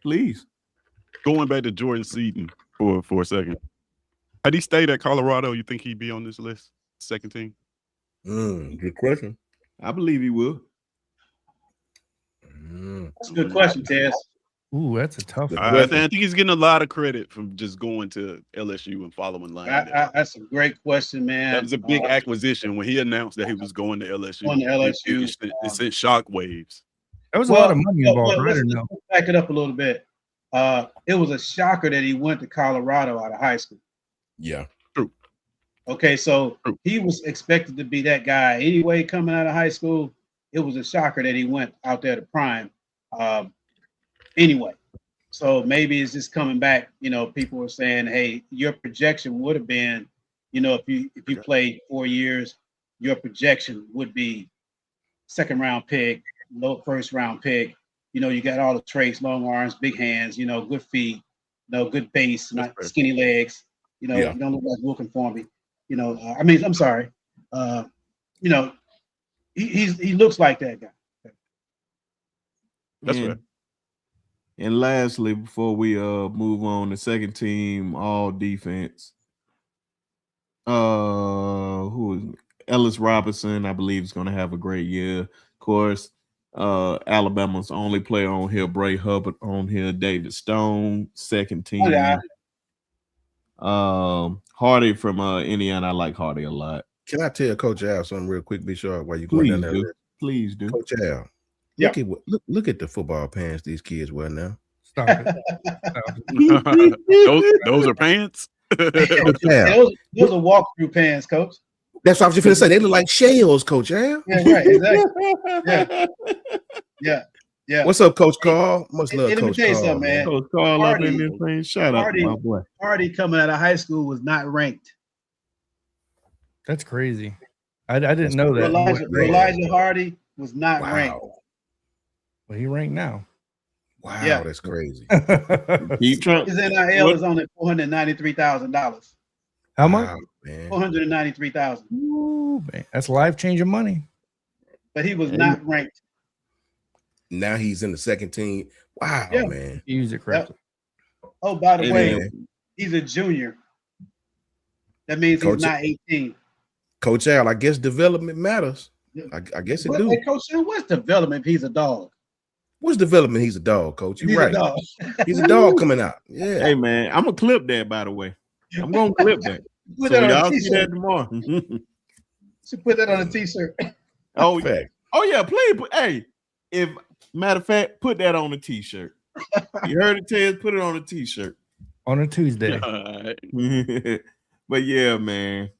Please. Going back to Jordan Seaton for a second. Had he stayed at Colorado, you think he'd be on this list? Second team? Good question. I believe he will. That's a good question, Tess. Ooh, that's a tough one. I think he's getting a lot of credit from just going to LSU and following line. That's a great question, man. That was a big acquisition when he announced that he was going to LSU. It sent shockwaves. That was a lot of money involved, right? Let's back it up a little bit. It was a shocker that he went to Colorado out of high school. Yeah. True. Okay, so he was expected to be that guy anyway coming out of high school. It was a shocker that he went out there to prime. Anyway, so maybe it's just coming back. People were saying, "Hey, your projection would have been, if you played 4 years, your projection would be 2nd-round pick, low 1st-round pick. You got all the traits: long arms, big hands, good feet, good base, not skinny legs. You don't look like Wilkin Formby. I'm sorry. He looks like that guy." That's right. And lastly, before we move on, the second team all defense. Who is Ellis Robinson? I believe is going to have a great year. Of course, Alabama's only player on here, Bray Hubbard on here, David Stone, second team. Hardy from Indiana. I like Hardy a lot. Can I tell Coach Al something real quick, be sure while you going down there? Please do. Coach Al, look at the football pants these kids wear now. Stop it. those are pants. Coach Al. Those are walkthrough pants, Coach. That's what I was just gonna say. They look like shells, Coach Al. Yeah, right, exactly. Yeah. What's up, Coach Carl? Much love, Coach Carl, man. Coach Carl up in this thing. Shout out to my boy. Hardy coming out of high school was not ranked. That's crazy. I didn't know that. Elijah Hardy was not ranked. Well, he ranked now. Wow, that's crazy. His NIL is only $493,000. How much? $493,000. Ooh, man, that's life-changing money. But he was not ranked. Now he's in the second team. Wow, man. Use it correctly. Oh, by the way, he's a junior. That means he's not 18. Coach Al, I guess development matters. I guess it do. Hey, Coach Al, what's development if he's a dog? What's development? He's a dog, Coach. You're right. He's a dog coming out. Yeah. Hey, man, I'm gonna clip that. By the way, I'm gonna clip that. So y'all see that tomorrow. Should put that on a t-shirt. Oh yeah, please. Hey, if matter of fact, put that on a t-shirt. You heard it, Ted. Put it on a t-shirt on a Tuesday. But yeah, man.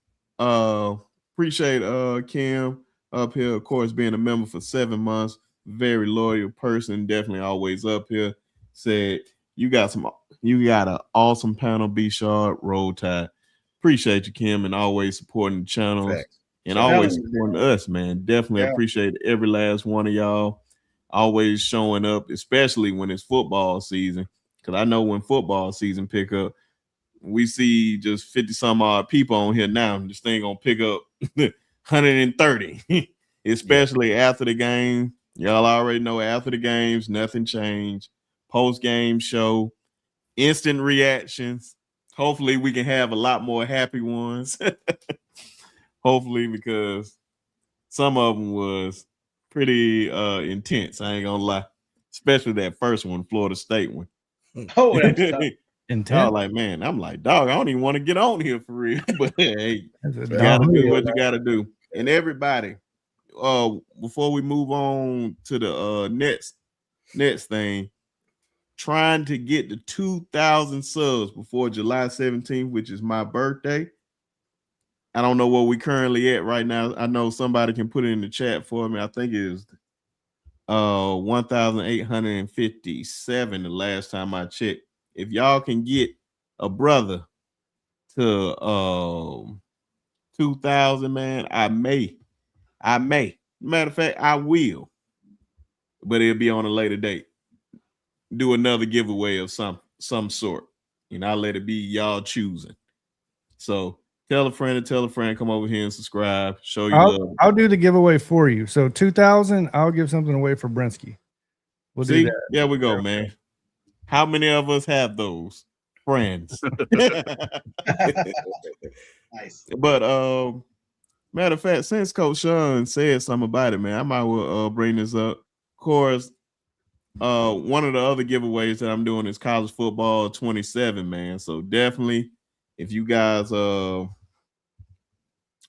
Appreciate Kim up here, of course, being a member for 7 months. Very loyal person, definitely always up here. Said you got an awesome panel, B Sharp, Roll Tide. Appreciate you, Kim, and always supporting the channel and always supporting us, man. Definitely appreciate every last one of y'all. Always showing up, especially when it's football season. Because I know when football season pick up, we see just 50 some odd people on here now. This thing gonna pick up 130, especially after the game. Y'all already know after the games, nothing changed. Post-game show, instant reactions. Hopefully we can have a lot more happy ones. Hopefully, because some of them was pretty intense. I ain't gonna lie. Especially that first one, Florida State one. Oh, that's tough. Intense. Like, man, I'm like, dog, I don't even want to get on here for real. But hey, you gotta do what you gotta do. And everybody, before we move on to the next thing, trying to get to 2,000 subs before July 17th, which is my birthday. I don't know where we currently at right now. I know somebody can put it in the chat for me. I think it is 1,857 the last time I checked. If y'all can get a brother to 2,000, man, I may. Matter of fact, I will. But it'll be on a later date. Do another giveaway of some sort. And I'll let it be y'all choosing. So tell a friend, come over here and subscribe. Show you love. I'll do the giveaway for you. So 2,000, I'll give something away for Brinsky. We'll do that. There we go, man. How many of us have those friends? Nice. But matter of fact, since Coach Shawn said something about it, man, I might well bring this up. Of course, one of the other giveaways that I'm doing is college football 27, man. So definitely, if you guys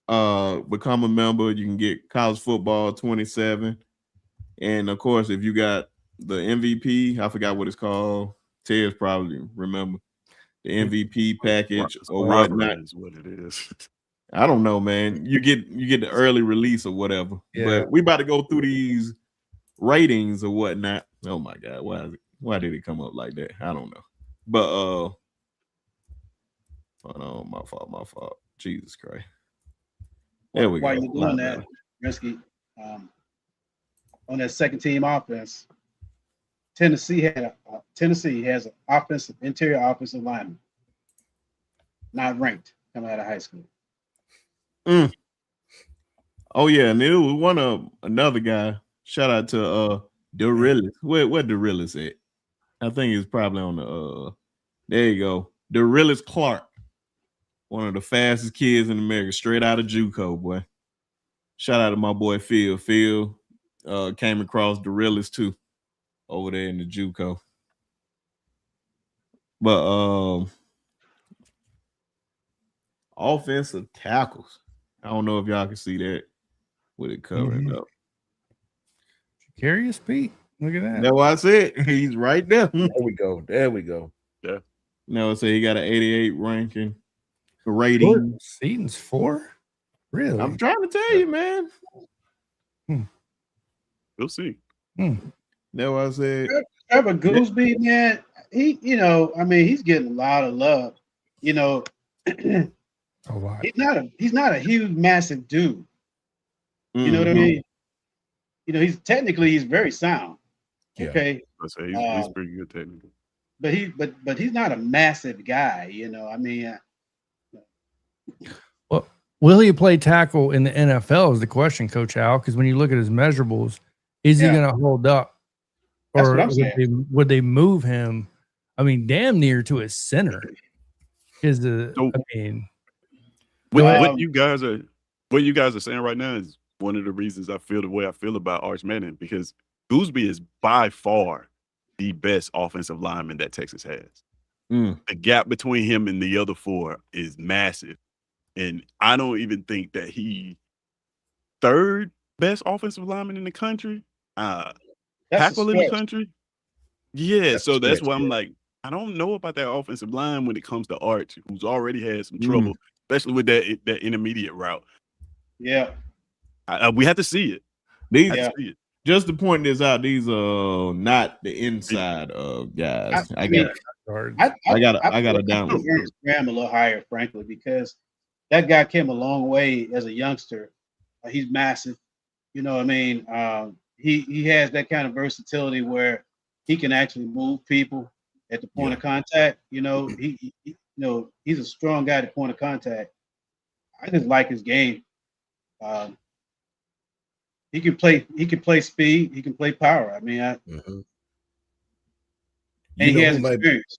become a member, you can get college football 27. And of course, if you got the MVP, I forgot what it's called. Ted's probably remember the MVP package or whatnot. Is what it is. I don't know, man. You get the early release or whatever. Yeah. But we about to go through these ratings or whatnot. Oh my God, why did it come up like that? I don't know. But hold on, my fault. Jesus Christ. There we go. While you're doing that, Risky, on that second team offense, Tennessee has an interior offensive lineman, not ranked coming out of high school. Oh yeah, and it was another guy. Shout out to Dorillis. Where Dorillis at? I think he's probably on the there you go. Dorillis Clark. One of the fastest kids in America, straight out of JUCO, boy. Shout out to my boy Phil. Phil came across the realest too over there in the JUCO. But offensive tackles. I don't know if y'all can see that with it covering up. Curious Pete. Look at that. That's what I said. He's right there. There we go. There we go. Yeah. No, say he got an 88 ranking rating. Seaton's 4? Really? I'm trying to tell you, man. We'll see. That's what I said. Trevor Gooseby, man, he, he's getting a lot of love. A lot. He's not a huge, massive dude. You know what I mean? He's very sound. Yeah. Okay. I say he's pretty good technically. But he's not a massive guy, Well, will he play tackle in the NFL is the question, Coach Al, because when you look at his measurables, is he going to hold up? Or would they move him? I mean, damn near to a center. What you guys are saying right now is one of the reasons I feel the way I feel about Arch Manning, because Gooseby is by far the best offensive lineman that Texas has. The gap between him and the other 4 is massive. And I don't even think that he third best offensive lineman in the country. Tackle in the country. Yeah, so that's why I'm like, I don't know about that offensive line when it comes to Arch, who's already had some trouble, especially with that intermediate route. Yeah. We have to see it. Just to point this out, these are not the inside guys. I got a down. Graham a little higher, frankly, because that guy came a long way as a youngster. He's massive. You know what I mean? He has that kind of versatility where he can actually move people at the point of contact. He's a strong guy at the point of contact. I just like his game. He can play speed. He can play power. I mean, and he has experience.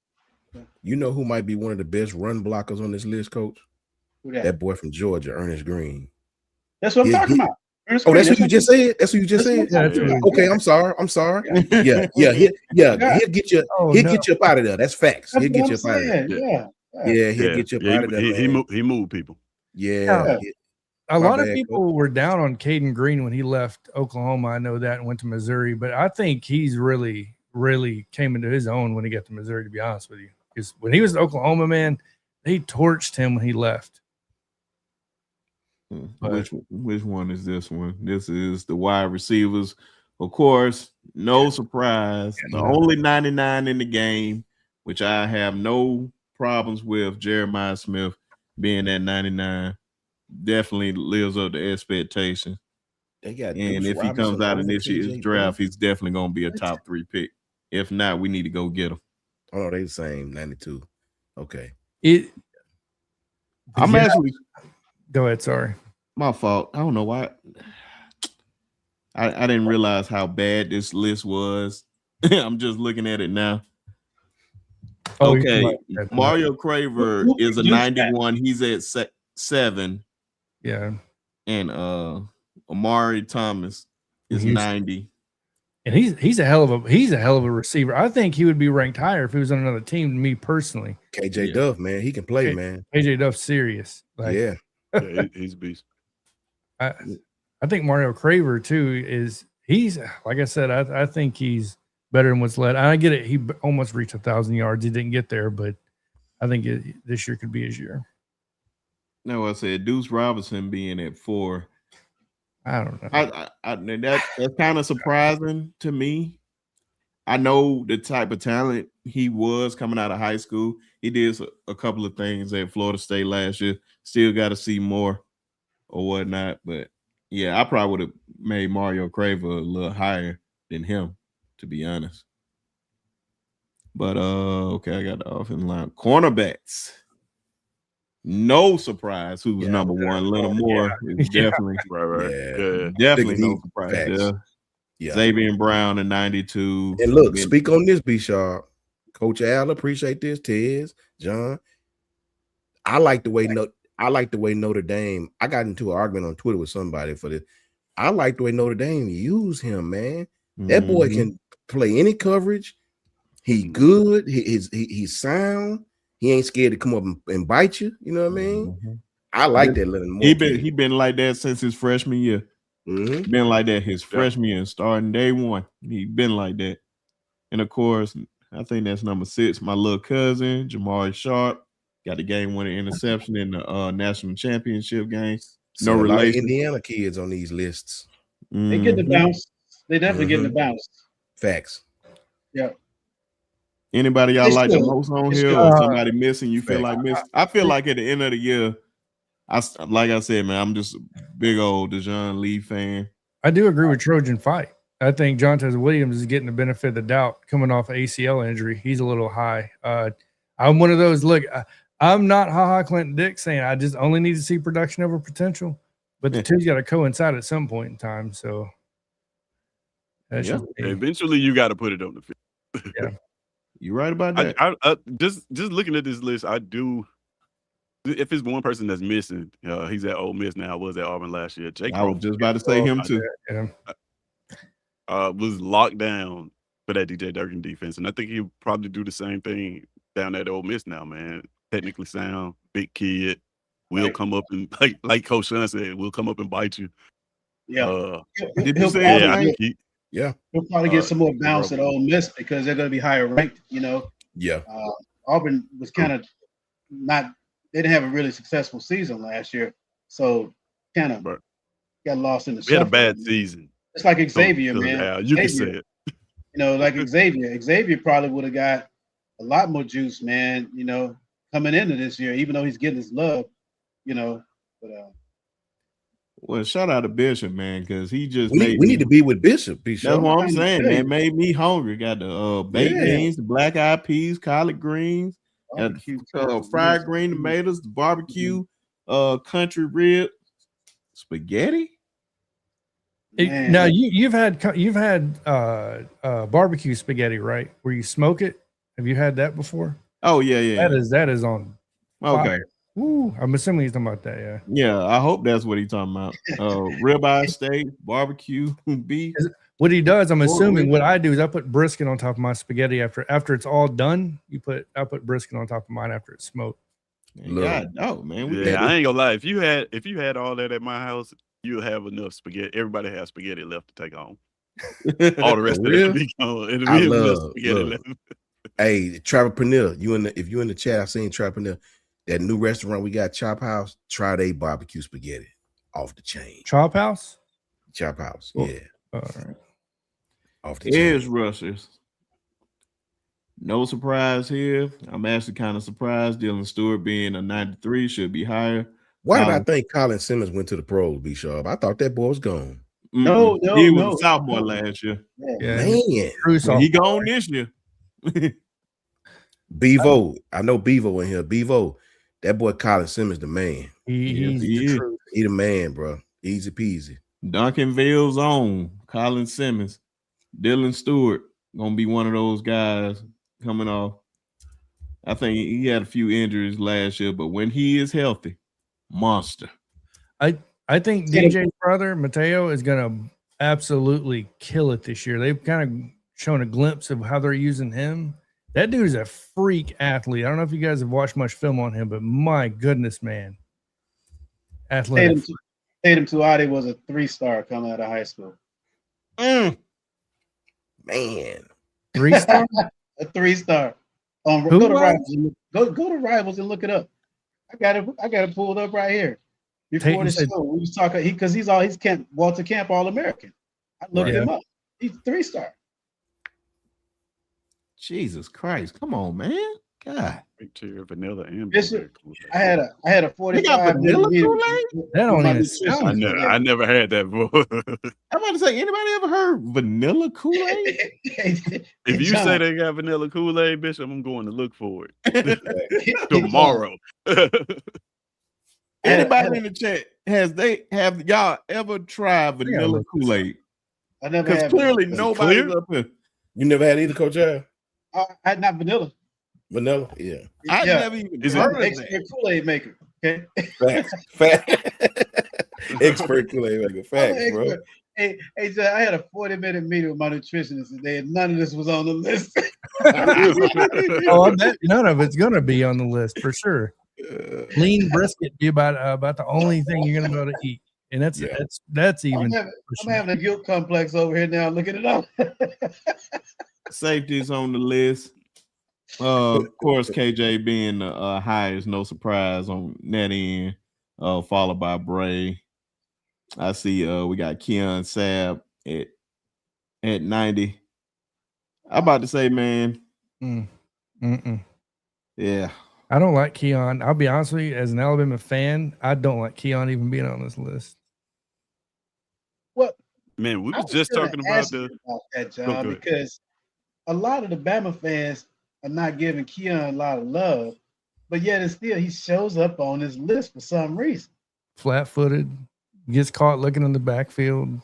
You know who might be one of the best run blockers on this list, Coach? Who that? That boy from Georgia, Ernest Green. That's what I'm talking about. That's what you just said. That's what you just said. Okay, I'm sorry. Yeah. He'll get you. Get you up out of there. That's facts. He'll get you up out of there. He'll get you up out of there. He moved people. Yeah. A lot of people were down on Caden Green when he left Oklahoma. I know that, and went to Missouri, but I think he's really, really came into his own when he got to Missouri, to be honest with you. Because when he was in Oklahoma, man, they torched him when he left. Which one is this one? This is the wide receivers. Of course, no surprise. The only 99 in the game, which I have no problems with, Jeremiah Smith being at 99. Definitely lives up to expectation. And if he comes out in this year's draft, he's definitely going to be a top 3 pick. If not, we need to go get him. Oh, no, they the same, 92. Okay. Go ahead, sorry. My fault. I don't know why. I didn't realize how bad this list was. I'm just looking at it now. Okay. Mario Craver is a 91. He's at 7. Yeah. And Amari Thomas is 90. And he's a hell of a receiver. I think he would be ranked higher if he was on another team than me personally. KJ Duff, man, he can play, man. KJ Duff's serious. He's a beast. I think Mario Craver too he's like I said, I think he's better than what's led. I get it. He almost reached 1,000 yards. He didn't get there, but I think this year could be his year. No, I said Deuce Robinson being at 4. I don't know. That's kind of surprising to me. I know the type of talent he was coming out of high school. He did a couple of things at Florida State last year. Still got to see more or whatnot. But, yeah, I probably would have made Mario Craver a little higher than him, to be honest. But, okay, I got the offensive line. Cornerbacks. No surprise who's number 1. Little Moore is definitely definitely no surprise. Xavier Brown at 92. And look, speak on this, B Sharp. Coach Al, appreciate this. Tez, John. I like the way Notre Dame. I got into an argument on Twitter with somebody for this. I like the way Notre Dame use him, man. That boy can play any coverage. He good. He's sound. He ain't scared to come up and bite you. You know what I mean? I like that little more. He been like that since his freshman year. Been like that his freshman year, starting day one. He been like that. And of course, I think that's number 6. My little cousin, Jamari Sharp, got the game-winning interception in the national championship game. No relation. A lot of Indiana kids on these lists. They get the bounce. They definitely get the bounce. Facts. Yeah. Anybody y'all like the most on here, or somebody missing? You feel like missing? I feel like at the end of the year, like I said, man, I'm just a big old Dejoun Lee fan. I do agree with Trojan Fight. I think Jontaze Williams is getting the benefit of the doubt coming off an ACL injury. He's a little high. I'm one of those. Look, I'm not Clinton Dick saying I just only need to see production over potential, but the two's got to coincide at some point in time. So, eventually, you got to put it on the field. Yeah, you're right about that. I just looking at this list, I do. If it's one person that's missing, he's at Ole Miss now. Was at Auburn last year. I was just about to say him too. Was locked down for that DJ Durkin defense, and I think he'll probably do the same thing down at Ole Miss now, man. Technically sound, big kid, will come up and like Coach Shawn said, will come up and bite you. Yeah. Did you say? He'll probably get some more bounce at Ole Miss because they're going to be higher ranked. You know. Yeah. Auburn was kind of not. They didn't have a really successful season last year, so kind of got lost in the. We had a bad season. It's like Xavier, man. You can say it. You know, like Xavier. Xavier probably would have got a lot more juice, man. You know, coming into this year, even though he's getting his love, you know. But well, shout out to Bishop, man, because he just we need to be with Bishop. That's what I'm saying, man. Made me hungry. Got the baked beans, the black eyed peas, collard greens, fried green tomatoes, the barbecue, country rib, spaghetti. Now you've had barbecue spaghetti, right? Where you smoke it. Have you had that before? Oh yeah. That is on. Okay. Ooh, I'm assuming he's talking about that. Yeah. Yeah, I hope that's what he's talking about. Ribeye steak, barbecue beef. What he does, I'm assuming. What I do is I put brisket on top of my spaghetti after it's all done. I put brisket on top of mine after it's smoked. God, no, man. I ain't gonna lie. If you had all that at my house, you'll have enough spaghetti. Everybody has spaghetti left to take home. All the rest of it be gone. It'll be enough spaghetti left. Hey, Trevor Pernell, if you in the chat, I've seen Trevor Pernell. That new restaurant we got, Chop House. Try their barbecue spaghetti off the chain. Chop House. Chop House, cool. Yeah. All right. Off the chain. Edge rushers. No surprise here. I'm actually kind of surprised. Dylan Stewart being a 93 should be higher. Why did I think Colin Simmons went to the pros, B-Sharp? I thought that boy was gone. No, he was a sophomore last year. Yeah. Man. He gone this year. Bevo. I know Bevo in here. Bevo. That boy Colin Simmons the man. He the man, bro. Easy peasy. Duncanville's own Colin Simmons. Dylan Stewart gonna be one of those guys coming off. I think he had a few injuries last year, but when he is healthy, monster. I think DJ's brother Mateo is gonna absolutely kill it this year. They've kind of shown a glimpse of how they're using him. That dude is a freak athlete. I don't know if you guys have watched much film on him, but my goodness, man. Athletic. Tatum Tuati was a 3-star coming out of high school. Man. 3-star? A 3-star. Go to Rivals and look it up. I got it pulled up right here. Before the show, we was talking he's Walter Camp All-American. I looked him up. He's 3-star. Jesus Christ! Come on, man! God, vanilla and I had a 45. They got vanilla Kool-Aid? That don't even sound. I never had that before. I'm about to say, anybody ever heard vanilla Kool-Aid? If you say they got vanilla Kool-Aid, Bishop, I'm going to look for it tomorrow. Anybody in the chat have y'all ever tried vanilla Kool-Aid? I never have. Clearly nobody's up here. You never had either, Coach Al? I had not vanilla. Vanilla, yeah. I never even heard of that. Kool-Aid maker. Okay. Fact. Expert Kool-Aid maker. Facts, bro. Hey, John, I had a 40-minute meeting with my nutritionist today, and none of this was on the list. Oh, I bet none of it's gonna be on the list for sure. Lean brisket be about the only thing you're gonna be able to eat, and that's even. I'm having a guilt complex over here now. Looking it up. Safety's on the list. Of course, KJ being the highest, no surprise on that end. Followed by Bray. I see we got Keon Sabb at 90. I'm about to say, man. Yeah. I don't like Keon. I'll be honest with you, as an Alabama fan, I don't like Keon even being on this list. Well, man, we was just talking about that, John, because a lot of the Bama fans are not giving Keon a lot of love, but yet and still he shows up on this list for some reason. Flat-footed, gets caught looking in the backfield,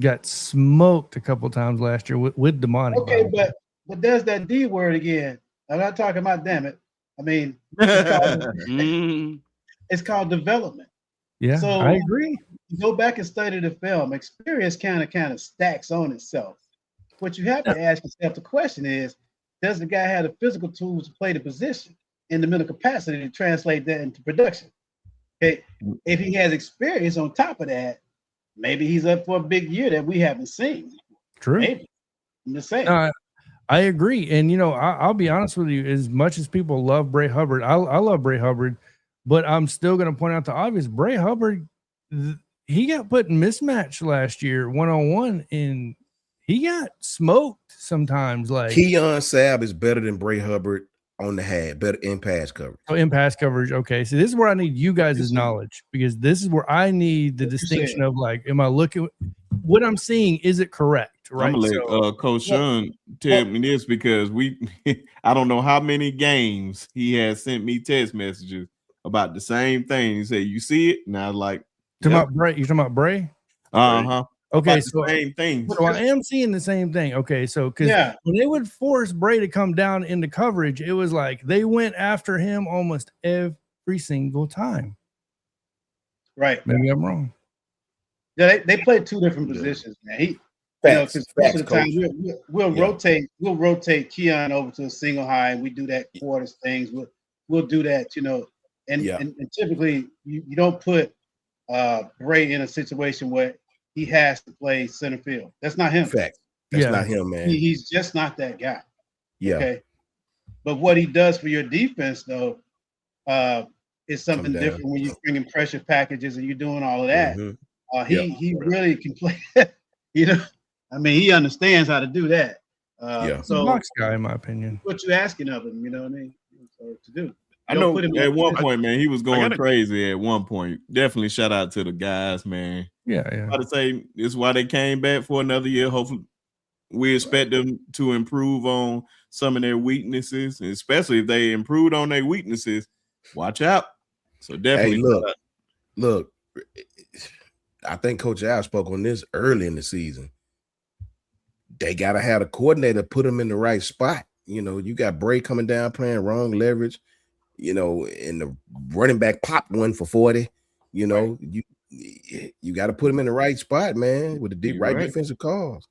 got smoked a couple times last year with Damani. Okay, but there's that D word again. I'm not talking about damn it. I mean, it's called development. Yeah, so I agree. You go back and study the film. Experience kind of stacks on itself. What you have to ask yourself the question is, does the guy have the physical tools to play the position in the mental capacity to translate that into production? Okay, if he has experience on top of that, maybe he's up for a big year that we haven't seen. True. Maybe. I'm just saying. I agree. And, I'll be honest with you, as much as people love Bray Hubbard, I love Bray Hubbard, but I'm still going to point out the obvious. Bray Hubbard, he got put in mismatch last year, 1-on-1, and he got smoked sometimes. Like Keon Sabb is better than Bray Hubbard on the head, better in pass coverage. Oh, in pass coverage. Okay. So this is where I need you guys' knowledge, because this is where I need the distinction of like, am I looking what I'm seeing? Is it correct? Right. I'm gonna let Coach Shawn tell me this, because I don't know how many games he has sent me text messages about the same thing. He said, "You see it?" And I was like, "You're talking about Bray?" Okay, so same thing. So I am seeing the same thing. Okay, so because when they would force Bray to come down into coverage, it was like they went after him almost every single time. Right. Maybe I'm wrong. Yeah, they play two different positions, man. Because most of the time we'll rotate Keon over to a single high, and we do that quarters things. We'll do that, and typically you don't put Bray in a situation where he has to play center field. That's not him. Fact. That's not him, man. He's just not that guy. Yeah. Okay. But what he does for your defense, though, is something different when you're bringing pressure packages and you're doing all of that. Mm-hmm. He really can play. I mean, he understands how to do that. So box guy, in my opinion. What you asking of him, you know what I mean? To do. I know at one point, man, he was going crazy at one point. Definitely shout out to the guys, man. Yeah. I gotta say, this is why they came back for another year. Hopefully, we expect them to improve on some of their weaknesses, and especially if they improved on their weaknesses. Watch out. So definitely, look. I think Coach Al spoke on this early in the season. They gotta have a coordinator put them in the right spot. You got Bray coming down playing wrong leverage. And the running back popped one for 40. You got to put him in the right spot, man, with the right defensive calls.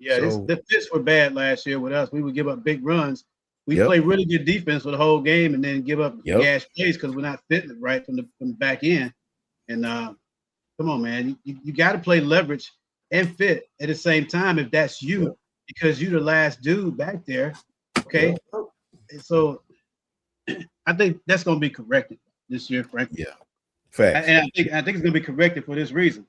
Yeah, the fits were bad last year with us. We would give up big runs. We play really good defense for the whole game, and then give up gas plays because we're not fitting it right from the back end. And come on, man, you got to play leverage and fit at the same time if that's you, because you're the last dude back there. Okay, so I think that's going to be corrected this year, frankly. Yeah, fact. And I think it's going to be corrected for this reason.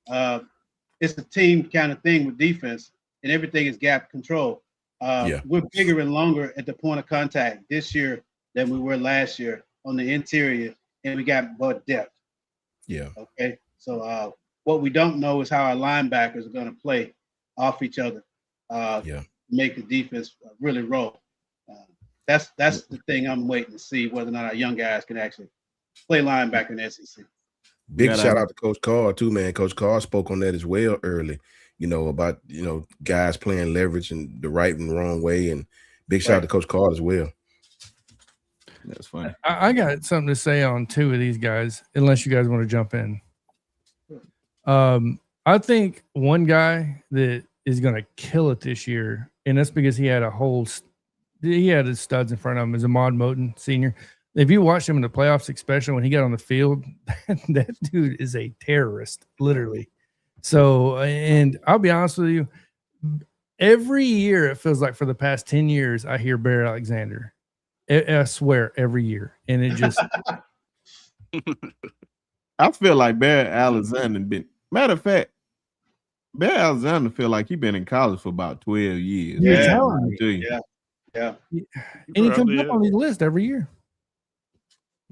It's a team kind of thing with defense, and everything is gap control. We're bigger and longer at the point of contact this year than we were last year on the interior, and we got more depth. Yeah. Okay. So what we don't know is how our linebackers are going to play off each other. Make the defense really roll. That's the thing I'm waiting to see, whether or not our young guys can actually play linebacker in the SEC. Big shout out to Coach Carr too, man. Coach Carr spoke on that as well early, about guys playing leverage in the right and wrong way, and big shout out to Coach Carr as well. That's funny. I got something to say on two of these guys, unless you guys want to jump in. I think one guy that is going to kill it this year, and that's because he had his studs in front of him, is Ahmad Moten, senior. If you watch him in the playoffs, especially when he got on the field, that dude is a terrorist, literally. So, and I'll be honest with you, every year it feels like for the past 10 years, I hear Bear Alexander. I swear, every year. And it just... I feel like Bear Alexander matter of fact, Bear Alexander feel like he been in college for about 12 years. Yeah. And he comes up on his list every year.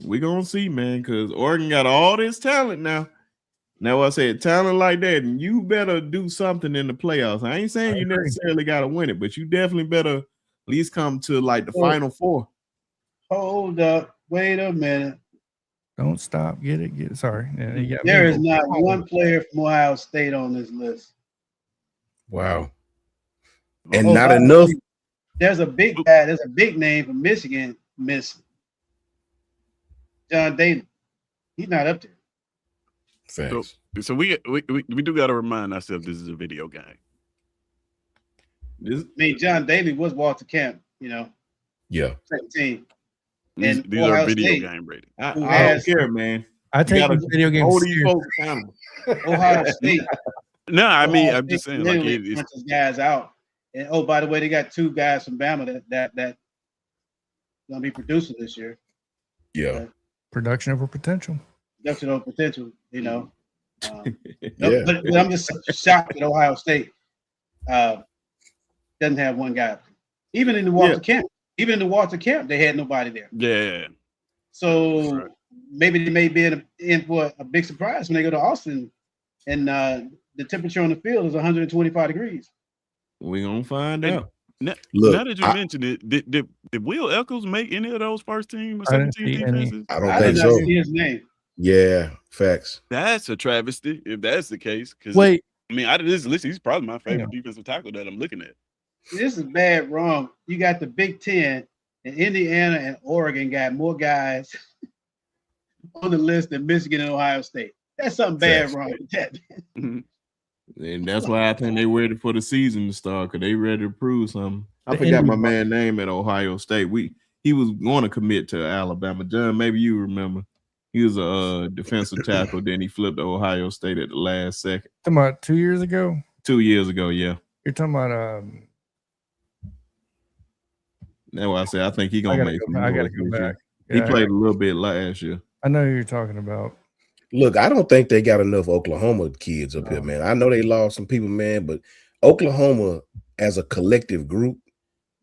We're gonna see, man, because Oregon got all this talent now. Now I said talent like that, and you better do something in the playoffs. I ain't saying you necessarily gotta win it, but you definitely better at least come to like the Final Four. Hold up, wait a minute. Don't stop. Get it. Sorry. Yeah, there is not one player from Ohio State on this list. Wow. And not enough. There's a big guy. There's a big name from Michigan missing. John Daly. He's not up there. Thanks. So we do got to remind ourselves this is a video game. I mean, John Daly was Walter Camp, Yeah. 17. These are video game ratings. I don't care, man. I take the video game folks accountable. Ohio State. No, I mean, I'm just saying, like, it's guys out. And by the way, they got 2 guys from Bama that gonna be producing this year. Yeah. Production over potential. Production over potential, But I'm just shocked that Ohio State doesn't have one guy. Even in the Walter Camp. Even in the Walter Camp, they had nobody there. Yeah. So maybe they may be in for a big surprise when they go to Austin, and the temperature on the field is 125 degrees. We're gonna find out. Now that you mentioned it, did Will Eccles make any of those first team or second team defenses? I don't think so. See his name. Yeah, facts. That's a travesty if that's the case. Wait, I mean, out of this list, he's probably my favorite defensive tackle that I'm looking at. This is bad wrong. You got the Big Ten, and Indiana and Oregon got more guys on the list than Michigan and Ohio State. That's something bad wrong with that. And that's why I think they ready for the season to start, because they ready to prove something. I forgot my man's name at Ohio State. He was going to commit to Alabama. John, maybe you remember. He was a defensive tackle. Then he flipped to Ohio State at the last second. Talking about 2 years ago? 2 years ago, yeah. You're talking about that's why I say I think he's gonna make some. I gotta go back. He played a little bit last year. I know who you're talking about. Look, I don't think they got enough Oklahoma kids up here, man. I know they lost some people, man, but Oklahoma as a collective group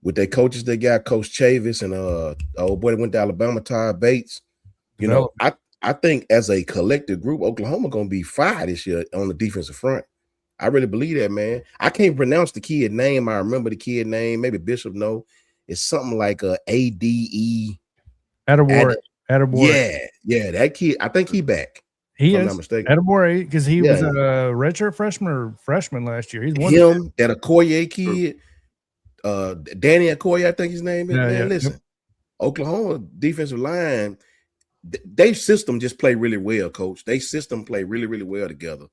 with their coaches, they got Coach Chavis and old boy that went to Alabama, Ty Bates. I think as a collective group, Oklahoma gonna be fire this year on the defensive front. I really believe that, man. I can't pronounce the kid name. I remember the kid name. Maybe Bishop know. It's something like ADE. Attaboy. Yeah, that kid. I think he back. He if is. I'm not mistaken. Attaboy, because he was a redshirt freshman last year. He's one him, that Okoye kid, Danny Okoye, I think his name is. Man, listen, Oklahoma defensive line, their system just play really well, coach. They system play really, really well together.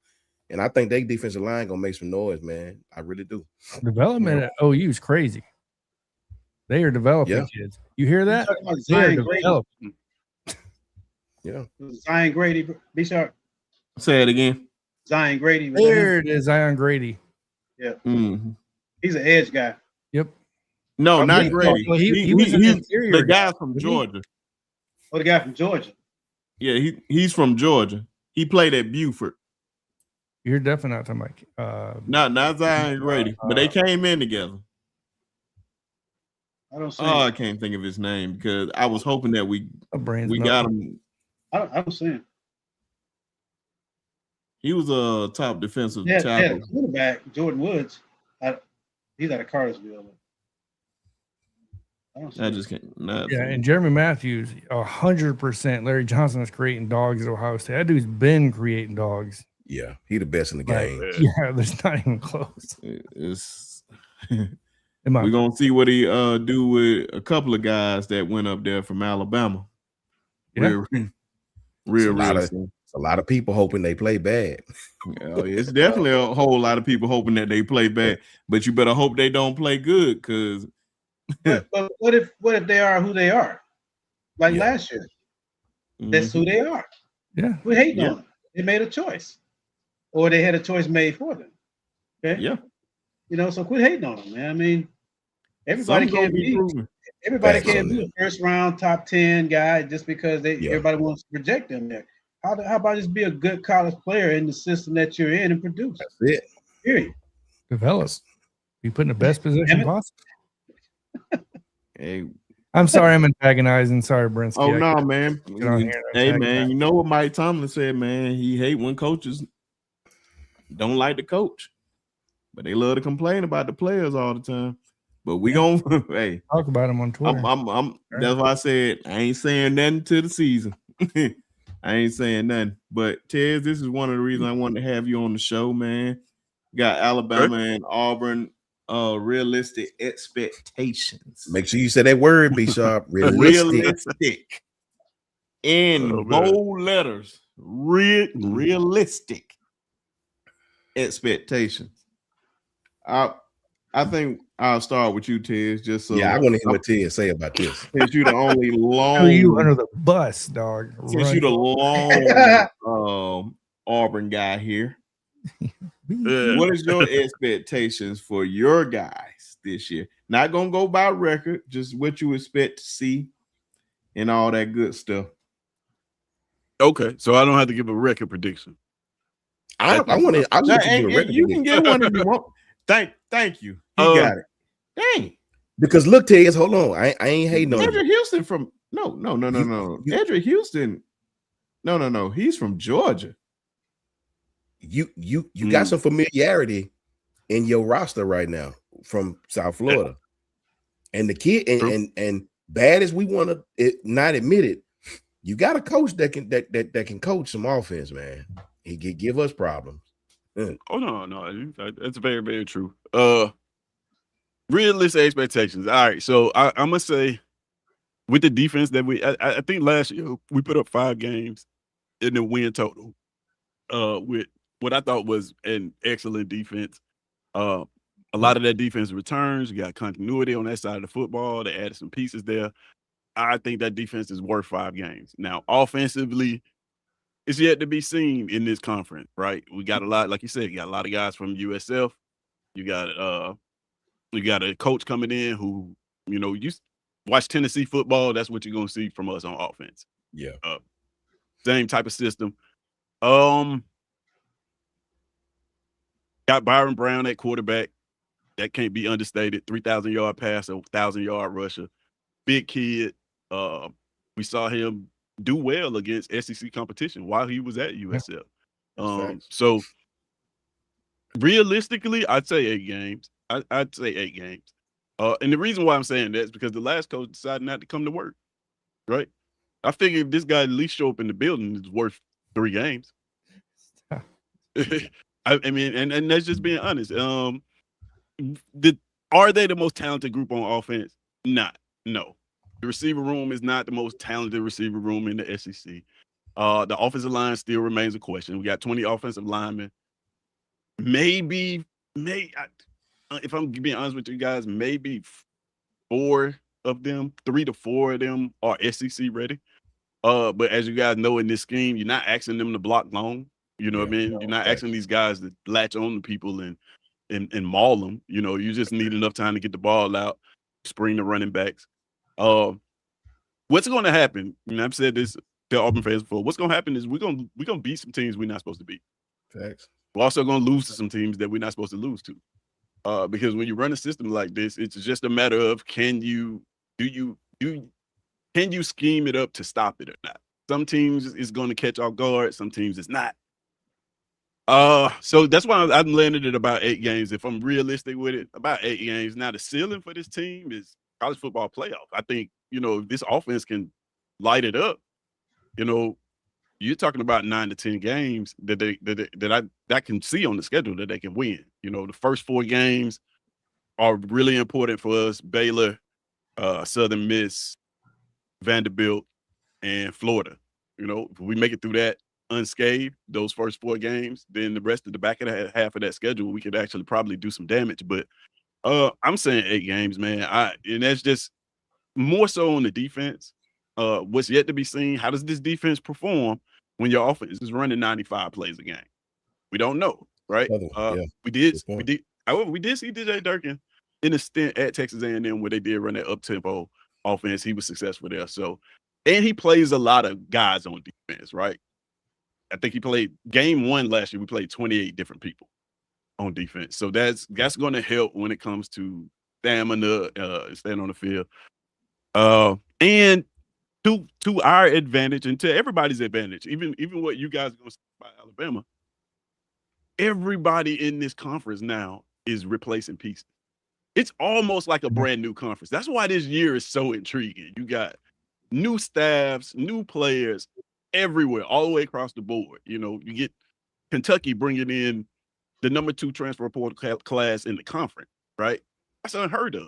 And I think their defensive line gonna make some noise, man. I really do. Development at OU is crazy. They are developing kids. You hear that? Zion Grady. Yeah. Zion Grady, be sharp. Say it again. Zion Grady. There it is, Zion Grady. Yeah. Mm-hmm. He's an edge guy. Yep. No, not Grady. Well, he was the guy from Georgia. Oh, the guy from Georgia. Yeah, he's from Georgia. He played at Buford. You're definitely not talking about not Zion Grady, but they came in together. I don't see. I can't think of his name because I was hoping that we got him. I don't see him. He was a top defensive tackle. Yeah, quarterback Jordan Woods. He's out of Cartersville. I just can't. And Jeremy Matthews, 100%. Larry Johnson is creating dogs at Ohio State. That dude's been creating dogs. Yeah, he the best in the game. Yeah, there's not even close. We're gonna see what he do with a couple of guys that went up there from Alabama. Real. A lot of people hoping they play bad. It's definitely a whole lot of people hoping that they play bad, but you better hope they don't play good, because. but what if they are who they are? Like last year, that's who they are. Yeah, we're hating on them. They made a choice, or they had a choice made for them. Okay. Yeah. So quit hating on them, man. I mean, everybody can't be a first round top 10 guy just because everybody wants to project them there. How about just be a good college player in the system that you're in and produce? That's it. Period. Develop. Be put in the best position possible. Hey, I'm sorry, I'm antagonizing. Sorry, Brinsky. Oh no, man. Hey, man, you know what Mike Tomlin said, man? He hate when coaches don't like the coach, but they love to complain about the players all the time. But we gonna talk about them on Twitter. That's why I said I ain't saying nothing to the season. I ain't saying nothing. But Tez, this is one of the reasons I wanted to have you on the show, man. Got Alabama and Auburn realistic expectations. Make sure you say that word, B Sharp. Realistic. In bold letters. Realistic expectations. I think I'll start with you, Tez. Just so I want to hear what Tez say about this. Since you the only you under the bus, dog. Since you the long Auburn guy here. What is your expectations for your guys this year? Not gonna go by record, just what you expect to see and all that good stuff. Okay, so I don't have to give a record prediction. I want to. I let you give a record. You can get one if you want. Thank you. He got it. Dang. Because look, Tez, hold on. I ain't hating on Edric Houston from no. Edric Houston. No. He's from Georgia. You got some familiarity in your roster right now from South Florida, and the kid and bad as we want to not admit it, you got a coach that can coach some offense, man. He could give us problems. Oh no, that's very, very true. Realistic expectations. All right, so I'm gonna say with the defense that I think last year we put up 5 games in the win total. With what I thought was an excellent defense. A lot of that defense returns. You got continuity on that side of the football. They added some pieces there. I think that defense is worth 5 games. Now, offensively, it's yet to be seen in this conference, right? We got a lot, like you said, you got a lot of guys from USF. You got a coach coming in who, you watch Tennessee football. That's what you're gonna see from us on offense. Yeah. Same type of system. Got Byron Brown at quarterback. That can't be understated. 3,000-yard passer, 1,000-yard rusher. Big kid. We saw him do well against SEC competition while he was at USF. So realistically, I'd say 8 games. I'd say 8 games. And the reason why I'm saying that is because the last coach decided not to come to work, right? I figure if this guy at least show up in the building, it's worth 3 games. I mean, and that's just being honest. Are they the most talented group on offense? No. The receiver room is not the most talented receiver room in the SEC. The offensive line still remains a question. We got 20 offensive linemen. Maybe, if I'm being honest with you guys, maybe 3 to 4 of them are SEC ready. But as you guys know, in this scheme, you're not asking them to block long. You know what I mean? You're not asking these guys to latch on to people and maul them. You just need enough time to get the ball out, spring the running backs. What's going to happen? I've said this to Auburn fans before. What's going to happen is we're gonna beat some teams we're not supposed to beat. Facts. We're also going to lose to some teams that we're not supposed to lose to. Because when you run a system like this, it's just a matter of can you scheme it up to stop it or not? Some teams is going to catch off guard. Some teams it's not. So that's why I'm landed at about 8 games. If I'm realistic with it, about 8 games. Now the ceiling for this team is college football playoff. I think, if this offense can light it up, you're talking about 9 to 10 games that I can see on the schedule that they can win. The first 4 games are really important for us. Baylor, Southern Miss, Vanderbilt, and Florida. If we make it through that, unscathed those first 4 games, then the rest of the back of the half of that schedule, we could actually probably do some damage. But I'm saying 8 games, man. And that's just more so on the defense. What's yet to be seen, how does this defense perform when your offense is running 95 plays a game? We don't know, right? We did see DJ Durkin in a stint at Texas A&M where they did run that up-tempo offense. He was successful there. So, and he plays a lot of guys on defense, right? I think he played game 1 last year. We played 28 different people on defense. So that's going to help when it comes to stamina, staying on the field. And to our advantage and to everybody's advantage, even what you guys are going to say about Alabama, everybody in this conference now is replacing pieces. It's almost like a brand new conference. That's why this year is so intriguing. You got new staffs, new players everywhere, all the way across the board. You know, you get Kentucky bringing in the number 2 transfer portal class in the conference, right? That's unheard of.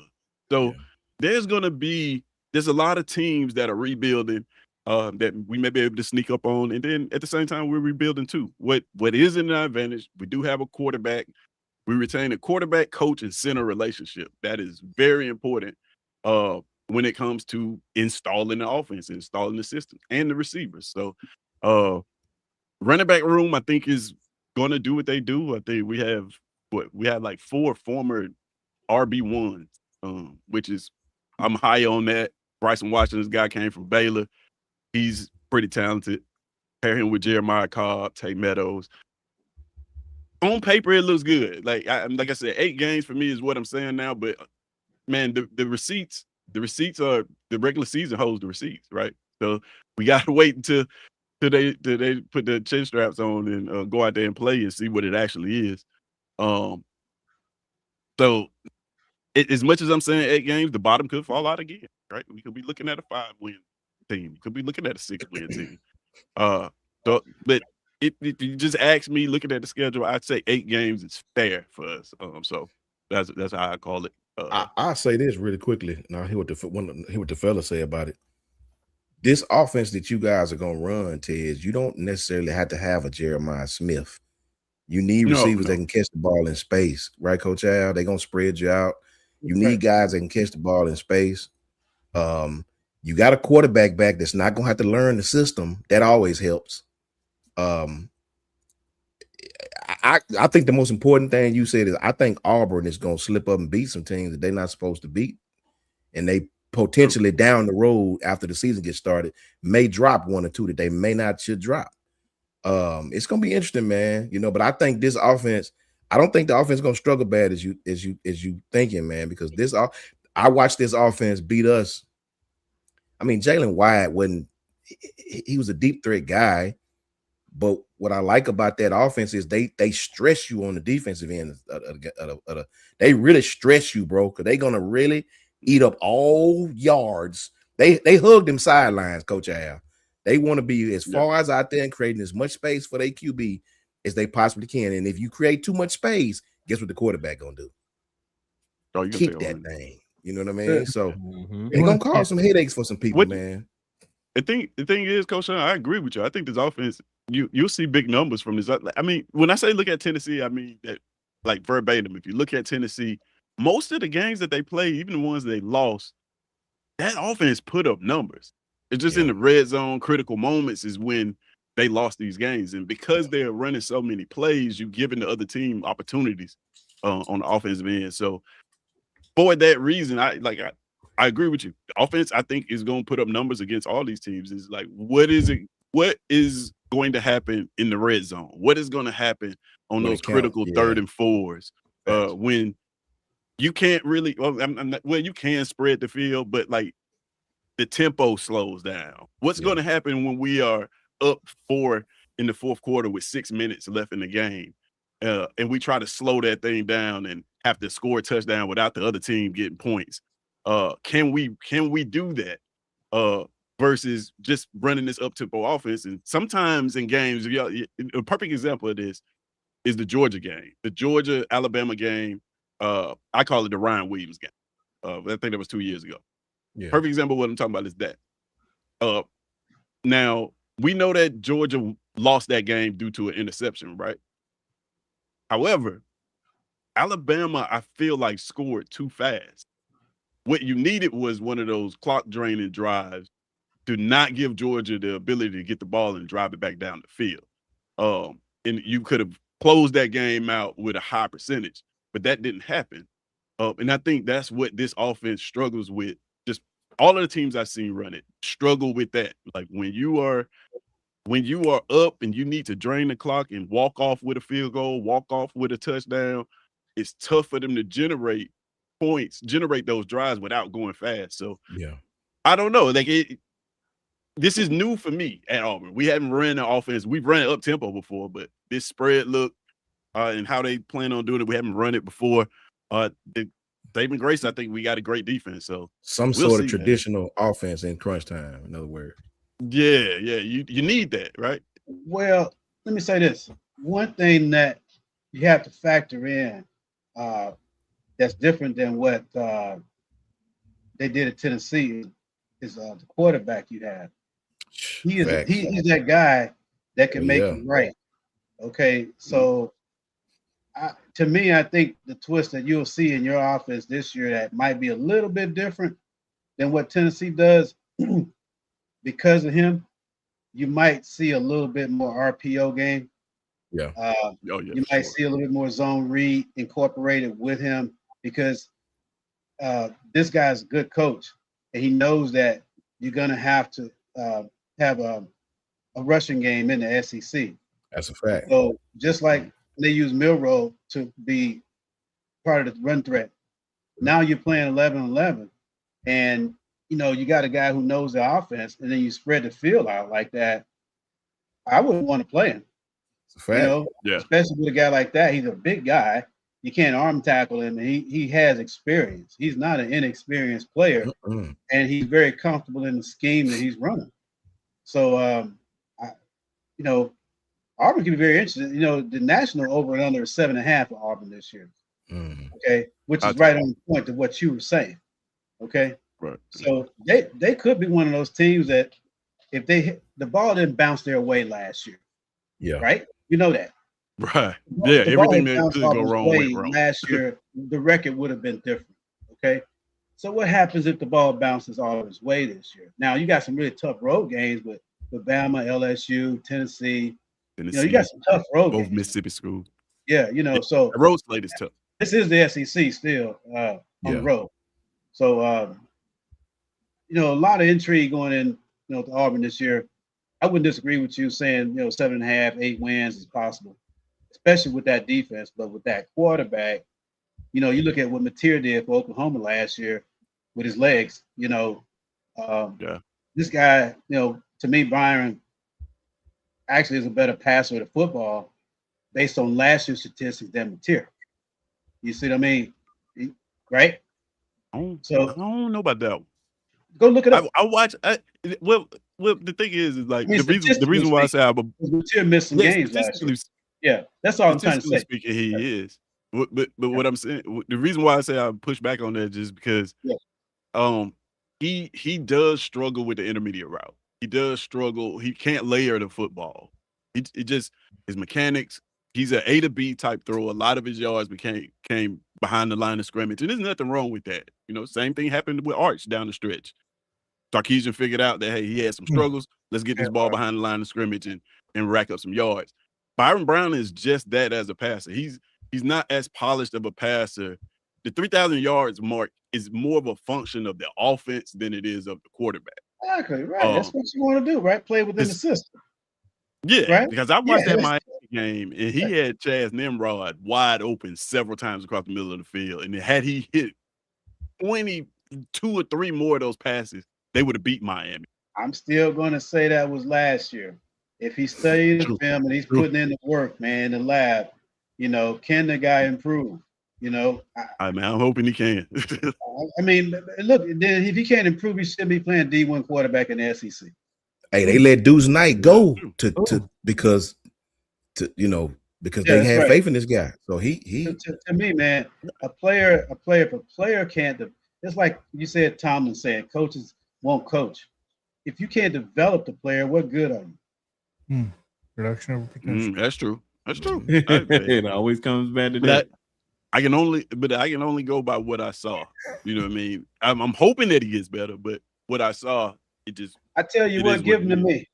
So there's a lot of teams that are rebuilding that we may be able to sneak up on. And then at the same time, we're rebuilding too. What is in our advantage, we do have a quarterback. We retain a quarterback, coach, and center relationship. That is very important when it comes to installing the offense, installing the system, and the receivers. So running back room, I think, is going to do what they do. I think we have like 4 former RB1s, which is, I'm high on that. Bryson Washington's guy came from Baylor. He's pretty talented. Pair him with Jeremiah Cobb, Tate Meadows. On paper, it looks good. Like I said, 8 games for me is what I'm saying now. But man, the receipts are, the regular season holds the receipts, right? So we got to wait until they put the chin straps on and go out there and play and see what it actually is. So as much as I'm saying 8 games, the bottom could fall out again, right? We could be looking at a 5-win team. We could be looking at a 6-win team. But if you just ask me, looking at the schedule, I'd say 8 games is fair for us. So that's how I call it. I'll say this really quickly. Now, hear what the fellas say about it. This offense that you guys are gonna run, Ted, you don't necessarily have to have a Jeremiah Smith. You need receivers that can catch the ball in space, right, Coach Al? They're gonna spread you out. You need guys that can catch the ball in space. You got a quarterback back that's not gonna have to learn the system. That always helps. I think the most important thing you said is I think Auburn is gonna slip up and beat some teams that they're not supposed to beat, and they potentially down the road after the season gets started may drop 1 or 2 that they may not should drop. It's gonna be interesting, man. You know, but I think this offense, I don't think the offense is gonna struggle bad as you thinking, man, because I watched this offense beat us. I mean, Jalen Wyatt he was a deep threat guy, but what I like about that offense is they stress you on the defensive end. They really stress you, bro, because they're gonna really eat up all yards. They hug them sidelines, Coach Al. They want to be as far as out there and creating as much space for their QB as they possibly can. And if you create too much space, guess what the quarterback gonna do? Keep that thing. You know what I mean? So they're gonna cause some headaches for some people, man. The thing is, Coach Shawn, I agree with you. I think this offense, you'll see big numbers from this. I mean, when I say look at Tennessee, I mean that like verbatim. If you look at Tennessee, most of the games that they play, even the ones they lost, that offense put up numbers. It's just in the red zone, critical moments is when they lost these games. And because they're running so many plays, you're giving the other team opportunities on the offensive end. So for that reason, I agree with you. The offense, I think, is going to put up numbers against all these teams. Is like, what is going to happen in the red zone? What is going to happen on those critical 3rd and 4s when you can't really? Well, you can spread the field, but like the tempo slows down. What's going to happen when we are up 4 in the 4th quarter with 6 minutes left in the game, and we try to slow that thing down and have to score a touchdown without the other team getting points? Can we do that versus just running this up-tempo offense? And sometimes in games, a perfect example of this is the Georgia game, the Georgia-Alabama game. I call it the Ryan Williams game. I think that was 2 years ago. Perfect example of what I'm talking about is that. Now, we know that Georgia lost that game due to an interception, right? However, Alabama, I feel like, scored too fast. What you needed was one of those clock draining drives to not give Georgia the ability to get the ball and drive it back down the field. And you could have closed that game out with a high percentage, but that didn't happen. And I think that's what this offense struggles with. Just all of the teams I've seen run it struggle with that. Like when you are up and you need to drain the clock and walk off with a field goal, walk off with a touchdown, it's tough for them to generate points, generate those drives without going fast. So yeah, I don't know. Like this is new for me at Auburn. We haven't run the offense. We've run it up tempo before, but this spread look and how they plan on doing it, we haven't run it before. Saving grace, I think we got a great defense. So some sort of traditional offense in crunch time, in other words. Yeah, you need that, right? Well, let me say this. One thing that you have to factor in that's different than what they did at Tennessee is the quarterback you have. He's that guy that can make it right. Okay, so to me, I think the twist that you'll see in your offense this year that might be a little bit different than what Tennessee does because of him, you might see a little bit more RPO game. Yeah. You might see a little bit more zone read incorporated with him because this guy's a good coach and he knows that you're going to have to have a rushing game in the SEC. That's a fact. So just like they use Milroe to be part of the run threat, now you're playing 11-11 and you got a guy who knows the offense and then you spread the field out like that. I wouldn't want to play him. It's a fact. Especially with a guy like that. He's a big guy. You can't arm tackle him. And he has experience. He's not an inexperienced player. And he's very comfortable in the scheme that he's running. So, Auburn can be very interesting. The national over and under is 7.5 for Auburn this year. Okay, which is right on the point of what you were saying. Okay, right. So they could be one of those teams that if they hit the ball didn't bounce their way last year. Yeah. Right. You know that. Right. Yeah. Everything that could go wrong went wrong last year. The record would have been different. Okay. So what happens if the ball bounces Auburn's way this year? Now you got some really tough road games with Bama, LSU, Tennessee. You got some tough road games. Both Mississippi schools. Yeah, so the road slate is tough. This is the SEC still on the road. So a lot of intrigue going in, to Auburn this year. I wouldn't disagree with you saying, 7.5, 8 wins is possible, especially with that defense. But with that quarterback, you look at what Mateer did for Oklahoma last year with his legs. This guy, to me, Byron actually is a better passer of the football based on last year's statistics than Mateer. You see what I mean? Right? I don't know about that one. Go look it up. I watch. Well, the thing is like the reason why I say Mateer missed some games last year. Yeah, that's all I'm trying to say. Speaking, he is. But what I'm saying, the reason why I say I push back on that is just because he does struggle with the intermediate route. He does struggle. He can't layer the football. It just his mechanics. He's an A to B type thrower. A lot of his yards came behind the line of scrimmage, and there's nothing wrong with that. Same thing happened with Arch down the stretch. Sarkisian figured out that, hey, he had some struggles. Let's get this ball behind the line of scrimmage and rack up some yards. Byron Brown is just that as a passer. He's not as polished of a passer. The 3,000 yards mark is more of a function of the offense than it is of the quarterback. Exactly, right. That's what you want to do, right? Play within the system. Yeah, right? Because I watched that Miami game, and he had Chaz Nimrod wide open several times across the middle of the field. And had he hit 22 or 3 more of those passes, they would have beat Miami. I'm still going to say that was last year. If he's studying the film and he's putting in the work, man, in the lab, can the guy improve? I'm hoping he can. I mean, look, then if he can't improve, he should be playing D1 quarterback in the SEC. Hey, they let Deuce Knight go because they had faith in this guy. So he to me, man, a player can't. It's like you said, Tomlin said, coaches won't coach. If you can't develop the player, what good are you? Production over potential. That's true. That's true. It always comes back to that. I can only go by what I saw. You know what I mean? I'm hoping that he gets better, but what I saw, it just. I tell you what, give him to me.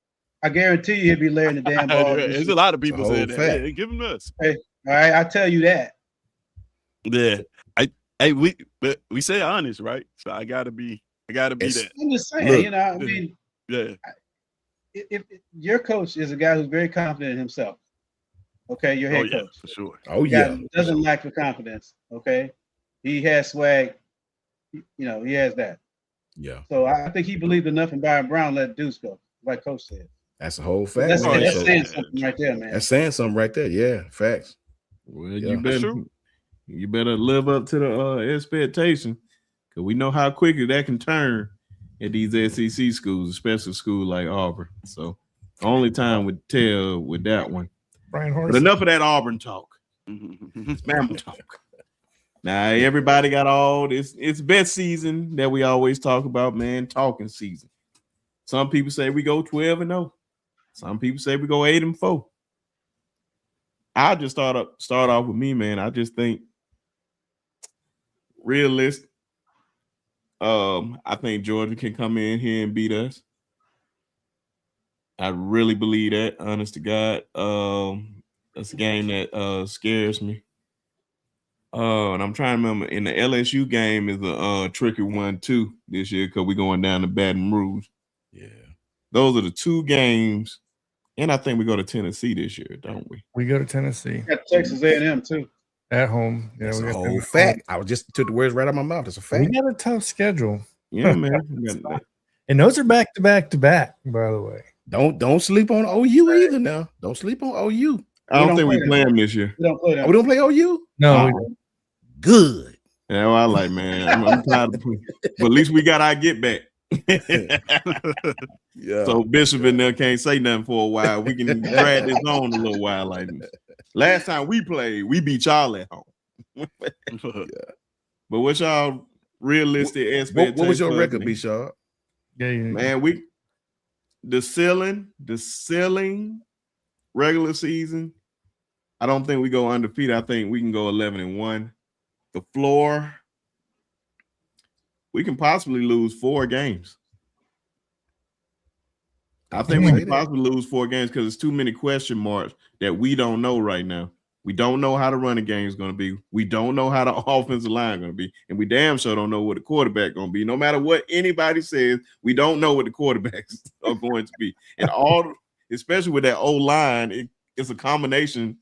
I guarantee you he'll be laying the damn ball. There's a lot of people saying that. Hey, give him us. Hey, all right, I tell you that. Yeah, we say honest, right? So I gotta be that. I'm just saying, I mean, yeah. If your coach is a guy who's very confident in himself, okay, your head coach for sure. Doesn't lack for confidence. Okay, he has swag. He has that. Yeah. So I think he believed enough in Byron Brown to let Deuce go, like Coach said. That's a whole fact. That's saying something right there, man. That's saying something right there. Yeah, facts. Well, you better live up to the expectation, because we know how quickly that can turn at these SEC schools, especially schools like Auburn. So only time would tell with that one. Brian Horse. But enough of that Auburn talk. It's Bama talk. Now everybody got all this. It's best season that we always talk about, man. Talking season. Some people say we go 12-0. Some people say we go 8-4. I'll just start off with me, man. I just think realistic. I think Georgia can come in here and beat us. I really believe that, honest to God. That's a game that scares me. And I'm trying to remember, in the LSU game is a tricky one too this year, because we're going down to Baton Rouge. Yeah. Those are the two games. And I think we go to Tennessee this year, don't we? We go to Tennessee. We got Texas A&M too. At home. Yeah, that's a whole fact. I just took the words right out of my mouth. That's a fact. We got a tough schedule. Yeah, man. And those are back to back to back, by the way. Don't sleep on OU either now. Don't sleep on OU. I don't think we play them this year. We don't play them. We don't play OU? No. Good. Yeah, well, I like, man. I'm tired of playing. But at least we got our get back. Yeah. So Bishop and them can't say nothing for a while. We can drag this on a little while like this. Last time we played, we beat y'all at home. Yeah. But what y'all realistic expectations? What was your record, B-Shaw? Yeah. Man, the ceiling regular season, I don't think we go undefeated. I think we can go 11-1. The floor, we can possibly lose 4 games. I think we can possibly lose 4 games because there's too many question marks that we don't know right now. We don't know how the running game is going to be. We don't know how the offensive line is going to be. And we damn sure don't know what the quarterback is going to be. No matter what anybody says, we don't know what the quarterbacks are going to be. And especially with that O-line, it's a combination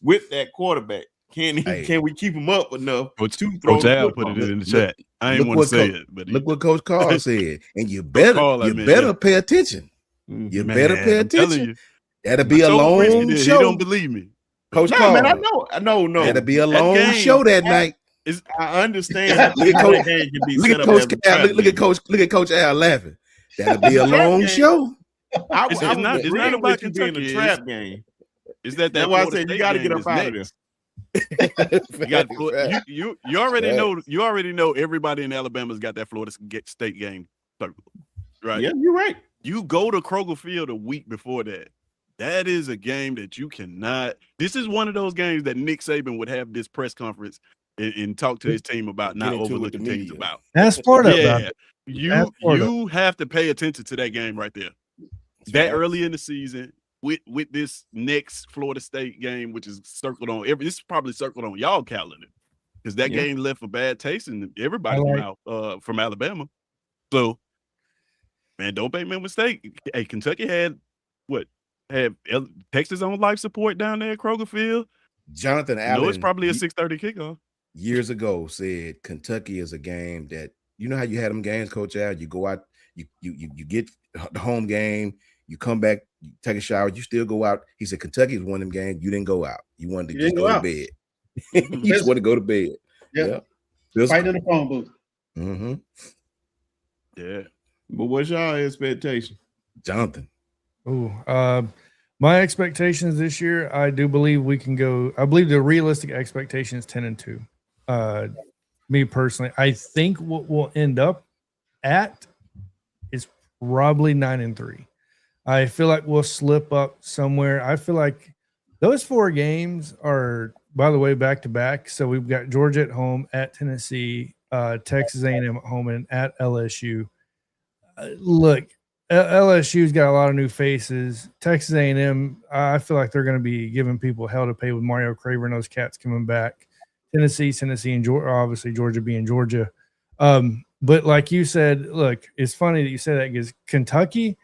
with that quarterback. Can we keep him up enough to throw Coach Al put it in the chat. I ain't want to say it, but look what Coach Carl said. And you better pay attention. You better pay attention. That'll be a long show. He don't believe me. Coach Carl, man, I know. That'll be a long show that night. I understand. Look at Coach Al laughing. That'll be a long show. It's not about Kentucky. A trap game. Is that's why I said you got to get up out of this. You already know everybody in Alabama's got that Florida State game circled, right? Yeah, you're right. You go to Kroger Field a week before that. That is a game that you cannot. This is one of those games that Nick Saban would have this press conference and talk to his team about not overlooking teams about. That's part of it. You have to pay attention to that game right there. That early in the season with this next Florida State game, which is circled on this is probably circled on y'all calendar because that game left a bad taste in everybody's mouth from Alabama. So, man, don't make no mistake. Hey, Kentucky had Texas on life support down there at Kroger Field. Jonathan Allen. It's probably a 6:30 kickoff. Years ago, said Kentucky is a game that how you had them games, Coach Al. You go out, you get the home game, you come back, you take a shower, you still go out. He said Kentucky is one of them games. You didn't go out. You wanted to just go to bed. You just want to go to bed. Yeah. Fighting in the phone booth. Mm-hmm. Yeah. But what's y'all expectation, Jonathan? My expectations this year, I do believe we can go. I believe the realistic expectation is 10-2. Me personally, I think what we'll end up at is probably 9-3. I feel like we'll slip up somewhere. I feel like those 4 games are, by the way, back to back. So we've got Georgia at home, at Tennessee, Texas A&M at home, and at LSU. Look, LSU's got a lot of new faces. Texas A&M, I feel like they're going to be giving people hell to pay with Mario Craver and those cats coming back. Tennessee, and Georgia, obviously Georgia being Georgia. But like you said, look, it's funny that you said that because Kentucky,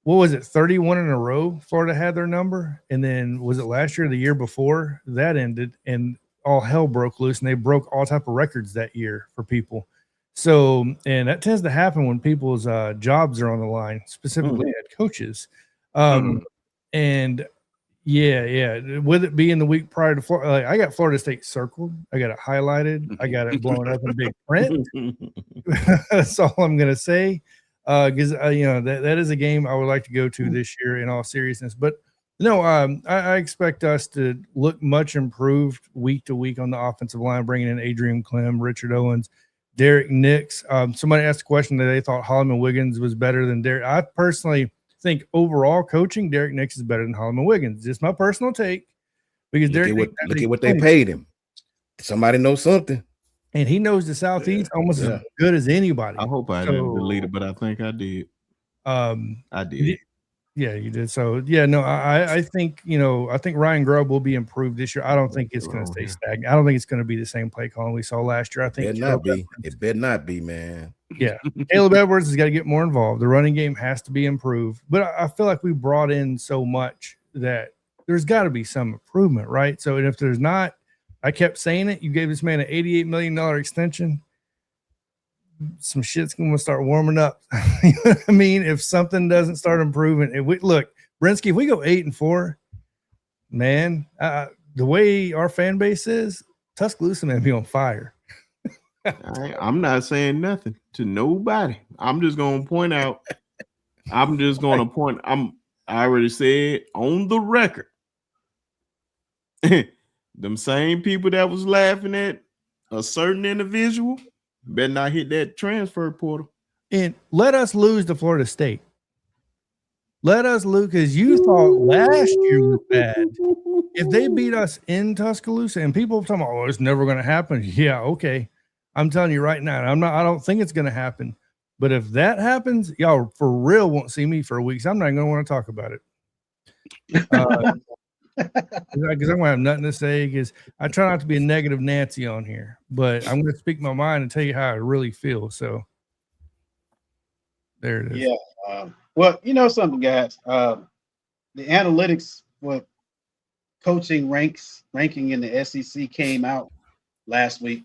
what was it, 31 in a row Florida had their number? And then was it last year or the year before that ended and all hell broke loose and they broke all type of records that year for people. So, and that tends to happen when people's jobs are on the line, specifically head coaches. And yeah, with it being the week prior to Florida, like, I got Florida State circled. I got it highlighted. I got it blown up in big print. That's all I'm going to say. Because that is a game I would like to go to this year in all seriousness. But no, I expect us to look much improved week to week on the offensive line, bringing in Adrian Clem, Richard Owens, Derek Nix. Somebody asked a question that they thought Holloman Wiggins was better than Derek. I personally think overall coaching, Derek Nix is better than Holloman Wiggins. Just my personal take. Because look at what they paid him. Somebody knows something. And he knows the Southeast almost as good as anybody. I hope I didn't delete it, but I think I did. I did. Yeah, you did. So yeah, no, I think I think Ryan Grubb will be improved this year. I don't think it's going to stay stagnant. I don't think it's going to be the same play calling we saw last year. I think it better not be, man. Yeah, Caleb Edwards has got to get more involved. The running game has to be improved. But I feel like we brought in so much that there's got to be some improvement, right? So, and if there's not, I kept saying it. You gave this man an $88 million extension. Some shit's going to start warming up. You know what I mean? If something doesn't start improving, look, Brinsky, if we go 8-4, man, the way our fan base is, Tuscaloosa man be on fire. I'm not saying nothing to nobody. I'm just going to point out. I already said on the record. Them same people that was laughing at a certain individual better not hit that transfer portal. And let us lose to Florida State. Let us lose, because you thought last year was bad. If they beat us in Tuscaloosa, and people are talking about, it's never going to happen. Yeah, okay. I'm telling you right now, I don't think it's going to happen. But if that happens, y'all for real won't see me for a week. So I'm not going to want to talk about it. Because I'm going to have nothing to say, because I try not to be a negative Nancy on here, but I'm going to speak my mind and tell you how I really feel. So there it is. Yeah. Well, you know something, guys. The analytics for coaching ranking in the SEC came out last week,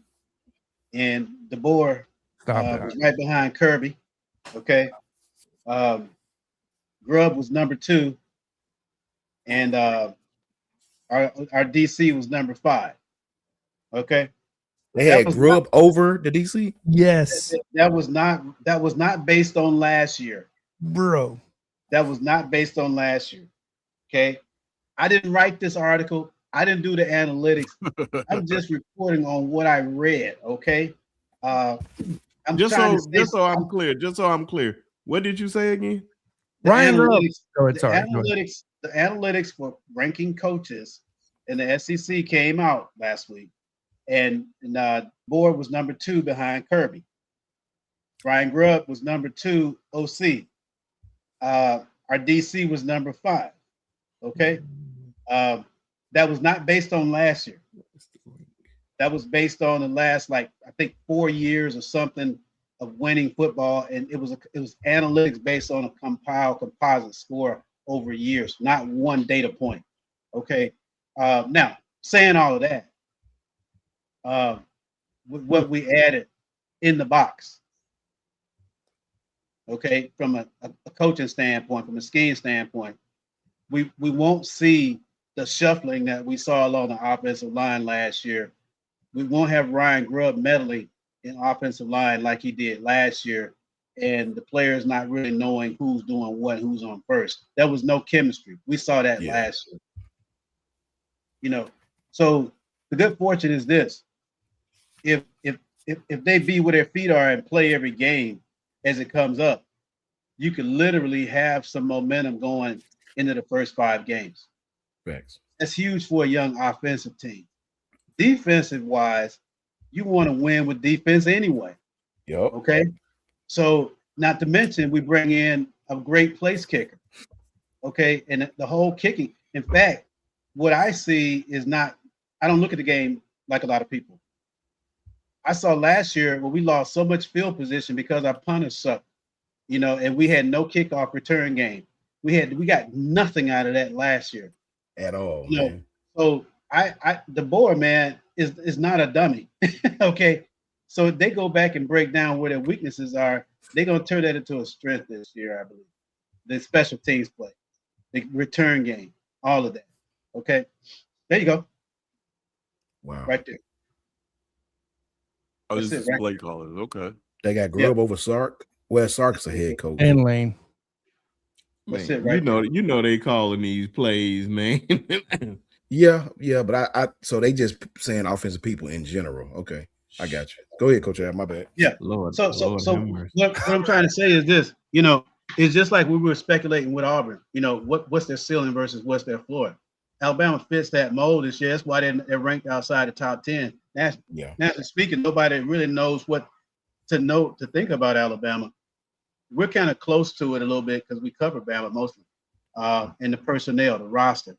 and DeBoer was right behind Kirby. Okay. Grubb was number 2, and our DC was number 5. Okay. They had Grubb over the DC? Yes. That was not based on last year. Bro. That was not based on last year. Okay. I didn't write this article. I didn't do the analytics. I'm just reporting on what I read. Okay. Just so I'm clear. What did you say again? The analytics for ranking coaches in the SEC came out last week, and Board was number 2 behind Kirby. Ryan Grubb was number 2 OC. Our DC was number 5. Okay, that was not based on last year. That was based on the last, I think 4 years or something of winning football, and it was analytics based on a composite score over years, not one data point. Okay. Now, saying all of that, with what we added in the box, okay, from a coaching standpoint, from a scheme standpoint, we won't see the shuffling that we saw along the offensive line last year. We won't have Ryan Grubb meddling in offensive line like he did last year, and the players not really knowing who's doing what, who's on first. There was no chemistry. We saw that last year. So the good fortune is this: if they be where their feet are and play every game as it comes up, you could literally have some momentum going into the first 5 games. Thanks. That's huge for a young offensive team. Defensive wise, you want to win with defense anyway. Yep. Okay. So, not to mention, we bring in a great place kicker. Okay. And the whole kicking. In fact, what I see is not, I don't look at the game like a lot of people. I saw last year where we lost so much field position because our punters sucked, and we had no kickoff return game. We got nothing out of that last year. At all, man. So the board, man, is not a dummy. Okay. So if they go back and break down where their weaknesses are, they're gonna turn that into a strength this year, I believe. The special teams play, the return game, all of that. Okay. There you go. Wow. Right there. Oh, this is play callers. Okay. They got Grubb over Sark. Well, Sark's a head coach. And Lane. Man, you know they calling these plays, man. Yeah, but so they just saying offensive people in general. Okay, I got you. Go ahead, Coach Ab, my bad. Yeah. Lord, So what I'm trying to say is this, it's just like we were speculating with Auburn. What's their ceiling versus what's their floor. Alabama fits that mold this year. That's why they're ranked outside the top 10. Nationally speaking, nobody really knows what to think about Alabama. We're kind of close to it a little bit because we cover Bama mostly. And the personnel, the roster,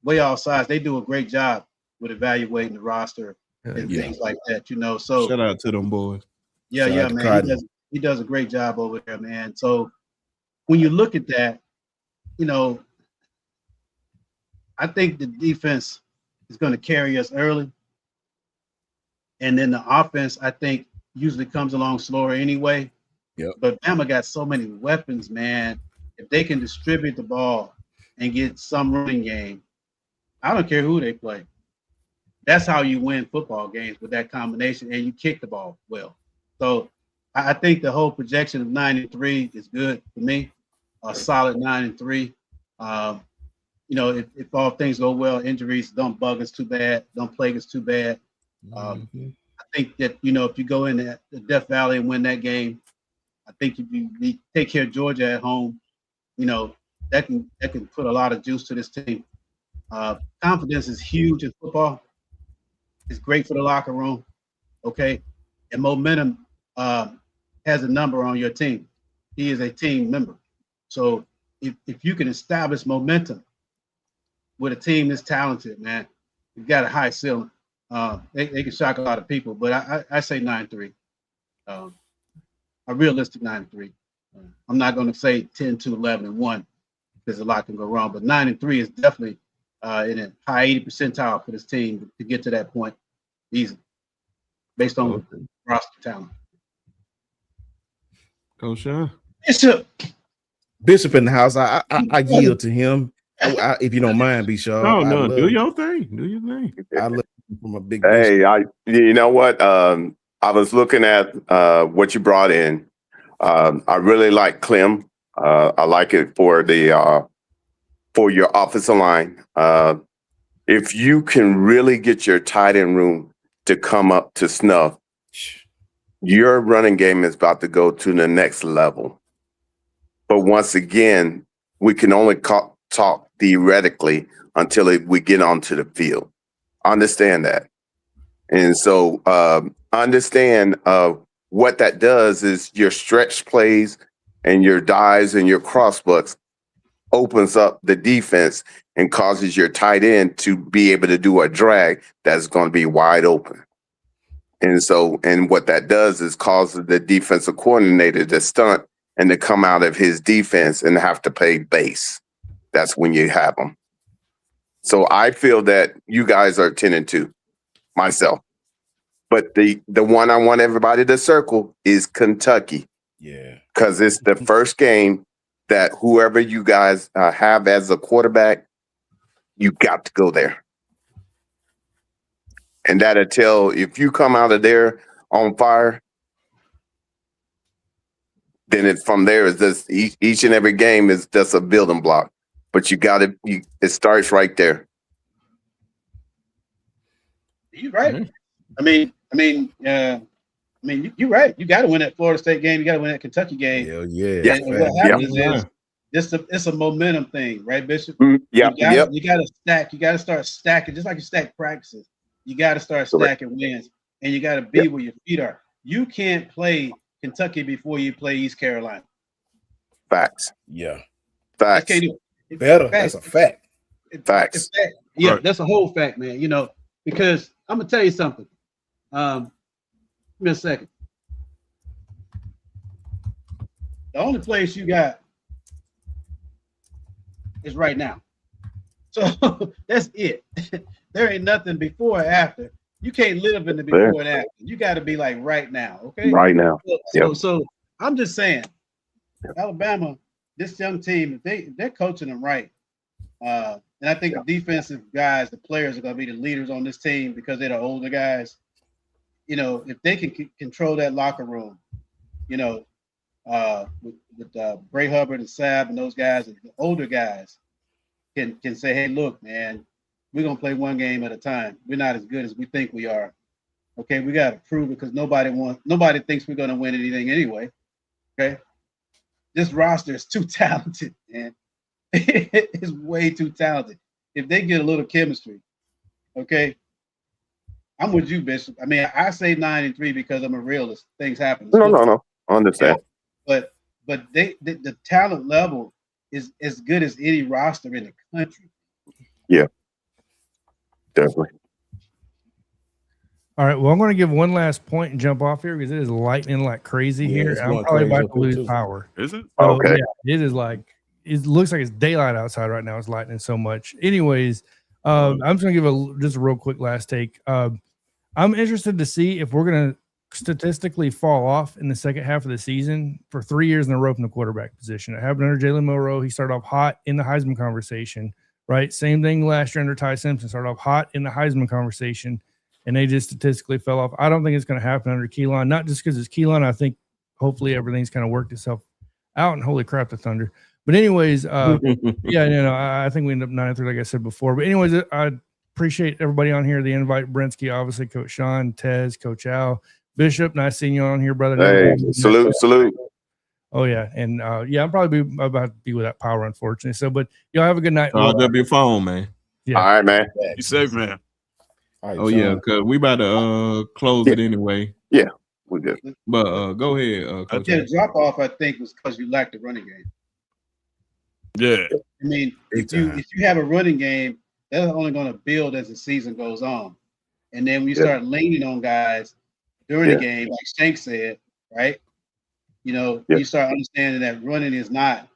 way all sides. They do a great job with evaluating the roster and things like that, So shout out to them boys. Yeah, man. He does a great job over there, man. So when you look at that, I think the defense is going to carry us early. And then the offense, I think, usually comes along slower anyway. Yep. But Bama got so many weapons, man. If they can distribute the ball and get some running game, I don't care who they play. That's how you win football games, with that combination, and you kick the ball well. So I think the whole projection of 9-3 is good for me. A solid 9-3. If all things go well, injuries don't bug us too bad, don't plague us too bad. I think that if you go in the Death Valley and win that game, I think if you take care of Georgia at home, that can put a lot of juice to this team. Confidence is huge in football. It's great for the locker room, okay? And momentum has a number on your team. He is a team member. So if you can establish momentum with a team that's talented, man, you've got a high ceiling. They can shock a lot of people, but I say 9-3. A realistic 9-3. I'm not going to say 10-11-1 because a lot can go wrong, but 9-3 is definitely in a high 80 percentile for this team to get to that point easy, based on roster talent. Coach Shawn. Bishop in the house. I yield to him. If you don't mind, be sure. No, do your thing. Do your thing. I look from a big. Hey, you know what? I was looking at what you brought in. I really like Clem. I like it for your offensive line. If you can really get your tight end room to come up to snuff, your running game is about to go to the next level. But once again, we can only talk theoretically until we get onto the field. Understand that. And so understand what that does is your stretch plays and your dives and your crossbucks opens up the defense and causes your tight end to be able to do a drag that's going to be wide open. And what that does is causes the defensive coordinator to stunt and to come out of his defense and have to play base. That's when you have them. So I feel that you guys are 10-2, myself. But the one I want everybody to circle is Kentucky. Yeah. Because it's the first game that whoever you guys have as a quarterback, you got to go there. And that'll tell, if you come out of there on fire, then it's from there. Is just each and every game is just a building block. But you got to, it starts right there. You're right. I mean, I mean, you're right. You got to win that Florida State game. You got to win that Kentucky game. Hell yeah. And what happens is it's a momentum thing, right, Bishop? Yeah. You got to stack. You got to start stacking, just like you stack practices. You got to start stacking wins, and you got to be where your feet are. You can't play Kentucky before you play East Carolina. Facts. Yeah. Facts. Can't do it. Better. That's a fact. Facts. Yeah, right. That's a whole fact, man. You know, because I'm gonna tell you something. Give me a second. The only place you got is right now. So that's it. There ain't nothing before or after. You can't live in the before and after. You got to be like right now, okay? Right now. So I'm just saying, Alabama, this young team, they're coaching them right. And I think the defensive guys, the players are going to be the leaders on this team because they're the older guys. You know, if they can control that locker room, you know, with Bray Hubbard and Sab and those guys, the older guys can say, hey, look, man, we're going to play one game at a time. We're not as good as we think we are. Okay, we got to prove it because nobody thinks we're going to win anything anyway. Okay, this roster is too talented, man. It's way too talented. If they get a little chemistry, okay, I'm with you, Bishop. I mean, I say 9-3 because I'm a realist. Things happen. No. I understand. But the talent level is as good as any roster in the country. Yeah, definitely. All right. Well, I'm going to give one last point and jump off here because it is lightning like crazy here. I'm probably about to lose power. Is it? So, Okay. Yeah, it is like it looks like it's daylight outside right now. It's lightning so much. Anyways, I'm just going to give just a real quick last take. I'm interested to see if we're going to statistically fall off in the second half of the season for 3 years in a row from the quarterback position. It happened under Jalen Milroe. He started off hot in the Heisman conversation, right? Same thing last year under Ty Simpson. Started off hot in the Heisman conversation, and they just statistically fell off. I don't think it's going to happen under Keelan, not just because it's Keelan. I think hopefully everything's kind of worked itself out, and holy crap, the Thunder. But anyways, I think we end up 9-3, like I said before. But anyways, I appreciate everybody on here, the invite, Brinsky, obviously, Coach Shawn, Tez, Coach Al, Bishop. Nice seeing you on here, brother. Hey, salute. Oh, yeah. And, I'm probably about to be without power, unfortunately. So, but y'all have a good night. Charge up your phone, man. Yeah. All right, man. You safe, man. Right, oh, yeah, because we about to close it anyway. Yeah, we're good. But go ahead. Coach. The drop off, I think, was because you lacked the running game. Yeah. I mean, if you have a running game, that's only going to build as the season goes on. And then when you start leaning on guys during the game, like Shank said, right? You know, you start understanding that running is not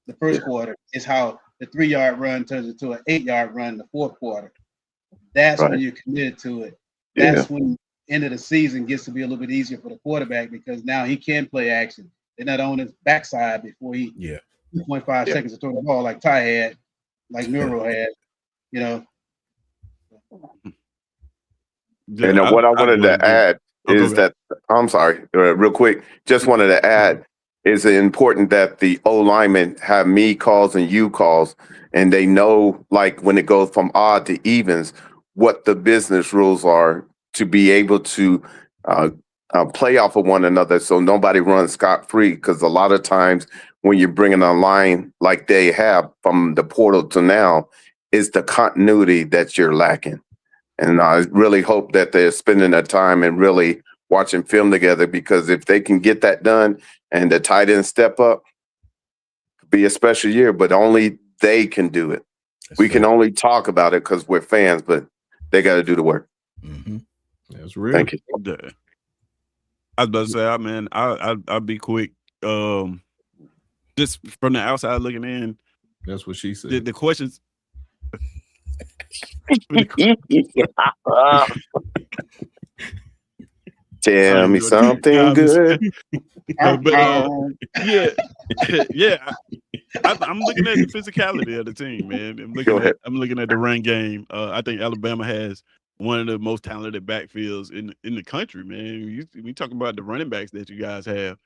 the first quarter. It's how the 3-yard run turns into an 8-yard run in the fourth quarter. That's when you're committed to it. That's when the end of the season gets to be a little bit easier for the quarterback because now he can play action. They're not on his backside before he 2.5 seconds to throw the ball like Ty had, like Neuro had, you know. And what I wanted to add is that I'm sorry, real quick. Just wanted to add is it important that the O linemen have me calls and you calls, and they know like when it goes from odd to evens, what the business rules are to be able to play off of one another, so nobody runs scot-free. Because a lot of times when you're bringing a line like they have from the portal to now, is the continuity that you're lacking. And I really hope that they're spending that time and really watching film together, because if they can get that done and the tight end step up, it'll be a special year, but only they can do it. We can only talk about it because we're fans, but they got to do the work. Mm-hmm. That's real. Thank you. Yeah. I was about to say, man, I'll be quick. Just from the outside looking in, that's what she said. The questions. Tell me something good. Yeah. I'm looking at the physicality of the team, man. I'm looking at the run game. I think Alabama has one of the most talented backfields in the country, man. We talk about the running backs that you guys have.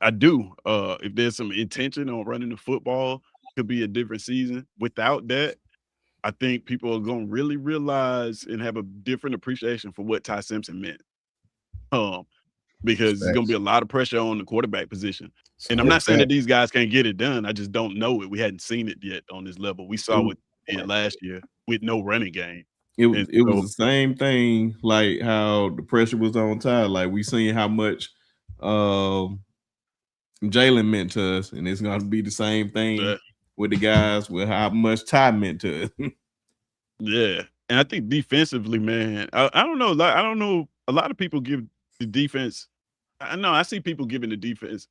I do. If there's some intention on running the football, could be a different season. Without that, I think people are going to really realize and have a different appreciation for what Ty Simpson meant. because there's going to be a lot of pressure on the quarterback position. And I'm not saying that these guys can't get it done. I just don't know it. We hadn't seen it yet on this level. We saw what it did last year with no running game. It was the same thing, like how the pressure was on Ty. Like we seen how much Jalen meant to us, and it's gonna be the same thing with the guys with how much Ty meant to us. Yeah. And I think defensively, man, I don't know. Like, I don't know. A lot of people give the defense. I know I see people giving the defense,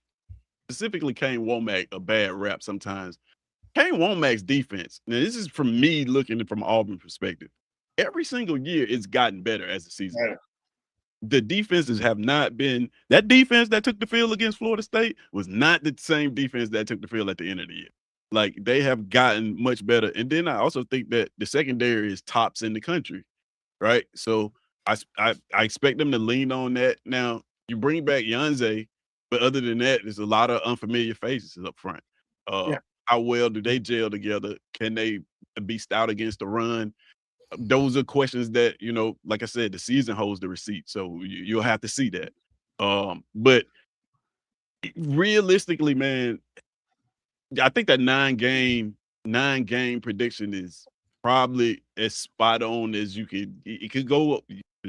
specifically Kane Womack, a bad rap sometimes. Kane Womack's defense. Now, this is from me looking from Auburn perspective. Every single year, it's gotten better as the season. Right. The defenses have not been that defense that took the field against Florida State was not the same defense that took the field at the end of the year. Like they have gotten much better. And then I also think that the secondary is tops in the country, right? So I expect them to lean on that. Now you bring back Yanze, but other than that, there's a lot of unfamiliar faces up front. How well do they gel together? Can they be stout against the run? Those are questions that, like I said, the season holds the receipt. So you'll have to see that. But realistically, man, I think that nine game prediction is probably as spot on as you could. It could go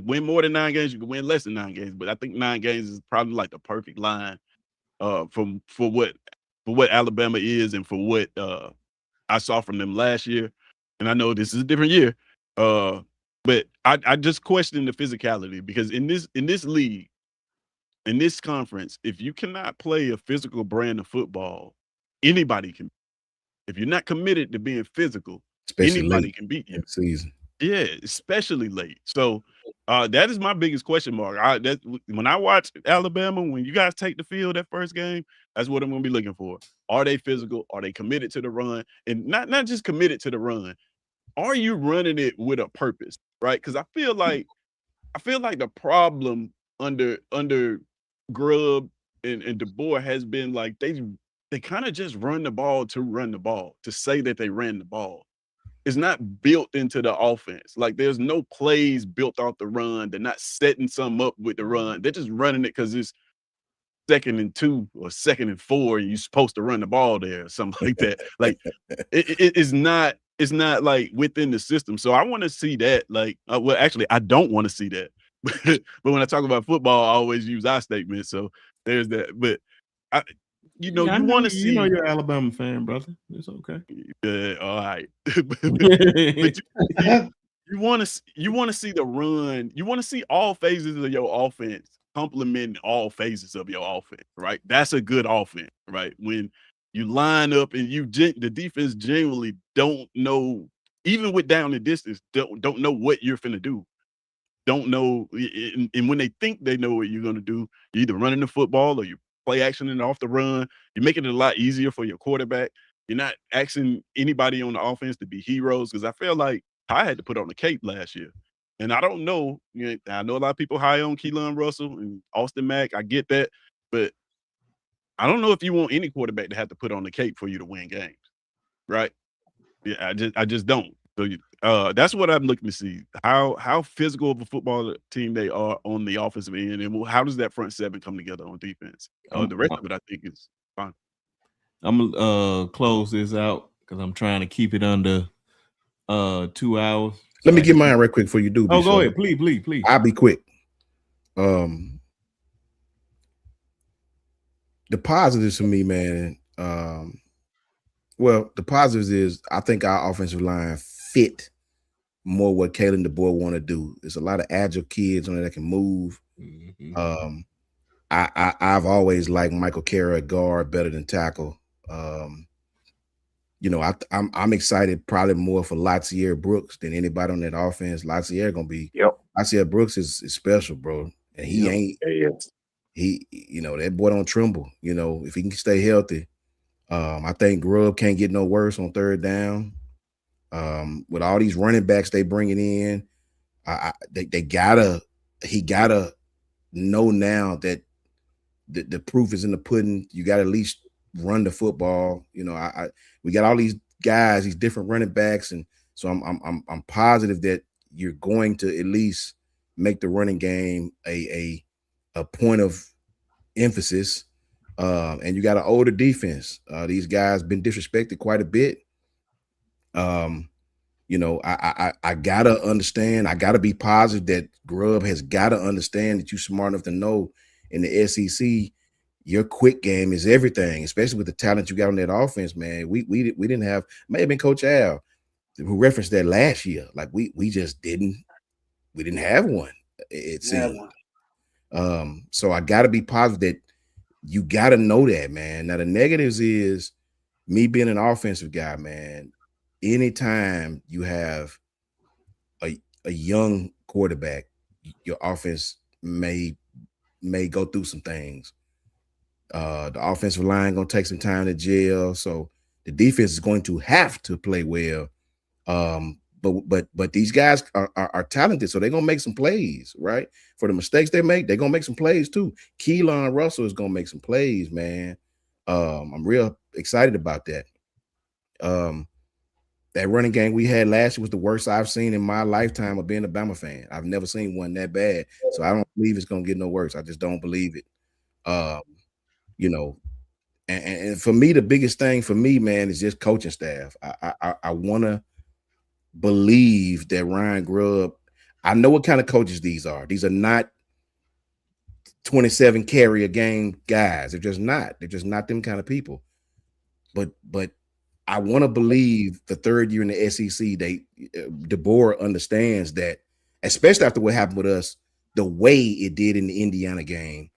win more than 9 games. You could win less than 9 games, but I think 9 games is probably like the perfect line for what Alabama is and for what I saw from them last year. And I know this is a different year, but I just question the physicality because in this league, in this conference, if you cannot play a physical brand of football, anybody can. If you're not committed to being physical, anybody can beat you. Season. Yeah, especially late. So that is my biggest question mark. When I watch Alabama, when you guys take the field that first game, that's what I'm going to be looking for. Are they physical? Are they committed to the run? And not just committed to the run. Are you running it with a purpose? Right? Because I feel like the problem under Grubb and DeBoer has been like they kind of just run the ball to say that they ran the ball. It's not built into the offense. Like there's no plays built off the run. They're not setting some up with the run. They're just running it because it's 2nd and 2 or 2nd and 4, and you're supposed to run the ball there or something like that. Like it's not like within the system. So I want to see that. Like, well, actually, I don't want to see that. But when I talk about football, I always use our statement. So there's that. But you want to see. You know you're an Alabama fan, brother. It's okay. Yeah, all right. but you want to see the run. You want to see all phases of your offense complement all phases of your offense, right? That's a good offense, right? When you line up and the defense genuinely don't know, even with down the distance, don't know what you're finna do. Don't know, and when they think they know what you're gonna do, you're either running the football or you play action and off the run. You're making it a lot easier for your quarterback. You're not asking anybody on the offense to be heroes because I feel like I had to put on the cape last year. And I don't know. I know a lot of people high on Keelan Russell and Austin Mack. I get that. But I don't know if you want any quarterback to have to put on the cape for you to win games. Right? Yeah, I just don't. So that's what I'm looking to see. How physical of a football team they are on the offensive end, and how does that front seven come together on defense? The rest of it, I think, is fine. I'm gonna close this out because I'm trying to keep it under 2 hours. Let me get mine right quick before you do. Oh, go ahead, please. I'll be quick. The positives for me, man. Well, the positives is I think our offensive line fit more what Kalen DeBoer want to do. There's a lot of agile kids on there that can move. Mm-hmm. I've always liked Michael Carter at guard better than tackle. I'm excited probably more for Latsier Brooks than anybody on that offense. Latsier gonna be. Yep. Latsier Brooks is special, bro, and he ain't. He, that boy don't tremble. If he can stay healthy. I think Grubb can't get no worse on 3rd down. With all these running backs they bringing in, he gotta know now that the proof is in the pudding. You got to at least run the football. We got all these guys, these different running backs, and so I'm positive that you're going to at least make the running game a a point of emphasis, and you got an older defense. These guys been disrespected quite a bit. You know, I gotta understand. I gotta be positive that Grubb has gotta understand that you're smart enough to know in the SEC, your quick game is everything, especially with the talent you got on that offense, man. We didn't have, may have been Coach Al who referenced that last year. Like we just didn't have one. It seemed. So I gotta be positive that you gotta know that, man. Now the negatives is me being an offensive guy, man. Anytime you have a young quarterback, your offense may go through some things. The offensive line gonna take some time to gel, so the defense is going to have to play well. But these guys are talented, so they're gonna make some plays, right? For the mistakes they make, they're gonna make some plays too. Keelan Russell is gonna make some plays, man. I'm real excited about that. That running game we had last year was the worst I've seen in my lifetime of being a Bama fan. I've never seen one that bad. So I don't believe it's gonna get no worse. I just don't believe it. You know, and for me, the biggest thing for me, man, is just coaching staff. I wanna believe that Ryan Grubb, I know what kind of coaches these are. These are not 27 carry a game guys. They're just not them kind of people. But I want to believe the third year in the SEC, DeBoer understands that, especially after what happened with us, the way it did in the Indiana game.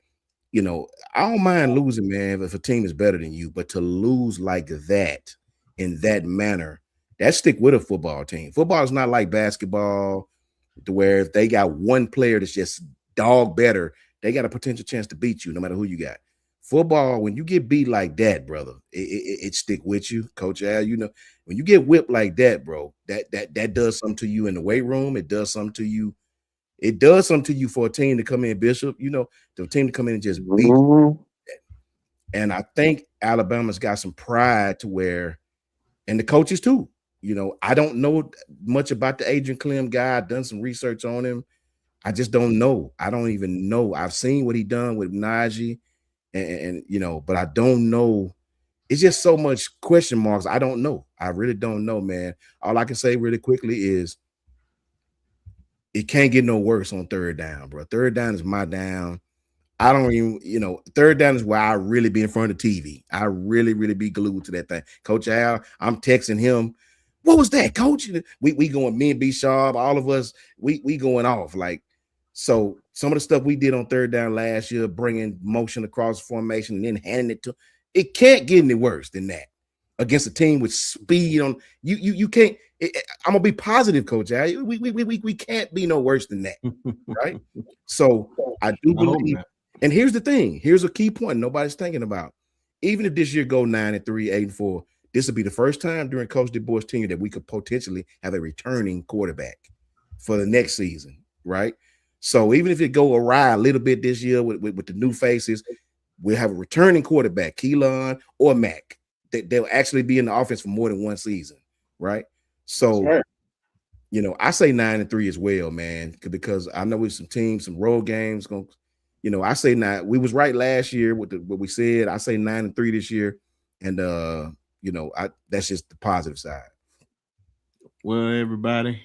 You know, I don't mind losing, man, if a team is better than you, but to lose like that in that manner, that stick with a football team. Football is not like basketball, to where if they got one player that's just dog better, they got a potential chance to beat you no matter who you got. Football, when you get beat like that, brother, it stick with you. Coach Al, you know, when you get whipped like that, bro, that does something to you in the weight room. It does something to you. It does something to you for a team to come in, Bishop, you know, the team to come in and just beat you. And I think Alabama's got some pride to where, and the coaches too. You know, I don't know much about the Adrian Clem guy. I've done some research on him. I just don't know. I don't even know. I've seen what he done with Najee. And you know, but I don't know. It's just so much question marks. I don't know. I really don't know, man. All I can say really quickly is it can't get no worse on third down, bro. Third down is my down. I don't even, you know, third down is where I really be in front of the TV. I really be glued to that thing. Coach Al, I'm texting him. What was that, coach? We going, me and B Sharp, all of us, we going off. Like, so some of the stuff we did on third down last year, bringing motion across the formation and then handing it to, it can't get any worse than that against a team with speed on you can't. I'm gonna be positive, Coach Al. We can't be no worse than that, right? So I do believe. And here's the thing. Here's a key point nobody's thinking about. Even if this year go 9-3, 8-4, this will be the first time during Coach DeBoer's tenure that we could potentially have a returning quarterback for the next season, right? So even if it go awry a little bit this year with the new faces, we'll have a returning quarterback, Keelan or Mac. They'll actually be in the offense for more than one season, right? So, you know, I say 9-3 as well, man, because I know with some teams, some road games, you know, I say 9. We was right last year with what we said. I say 9-3 this year, and you know, that's just the positive side. Well, everybody,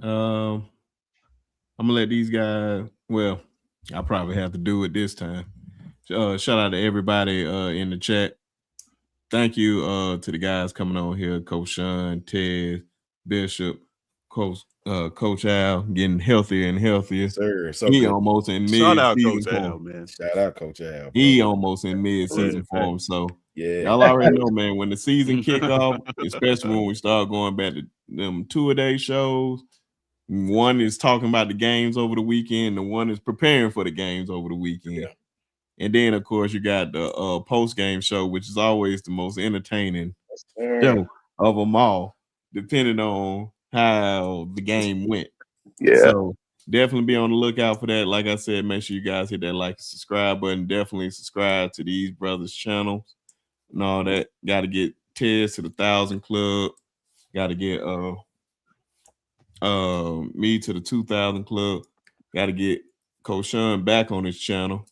I'm gonna let these guys. Well, I probably have to do it this time. Shout out to everybody in the chat. Thank you to the guys coming on here, Coach Shawn, Ted, Bishop, Coach Al, getting healthier and healthier. Sir, so he good. almost in Shout out mid-season Coach Al, form. man. Shout out Coach Al. Bro. He almost in mid-season form. So yeah, y'all already know, man. When the season kick off, especially when we start going back to them 2-a-day shows, one is talking about the games over the weekend, and one is preparing for the games over the weekend. Yeah. And then, of course, you got the post-game show, which is always the most entertaining show of them all, depending on how the game went. Yeah. So definitely be on the lookout for that. Like I said, make sure you guys hit that like and subscribe button. Definitely subscribe to these brothers' channels and all that. Got to get Ted to the 1,000 club. Got to get me to the 2,000 club. Got to get Coach Shawn back on his channel.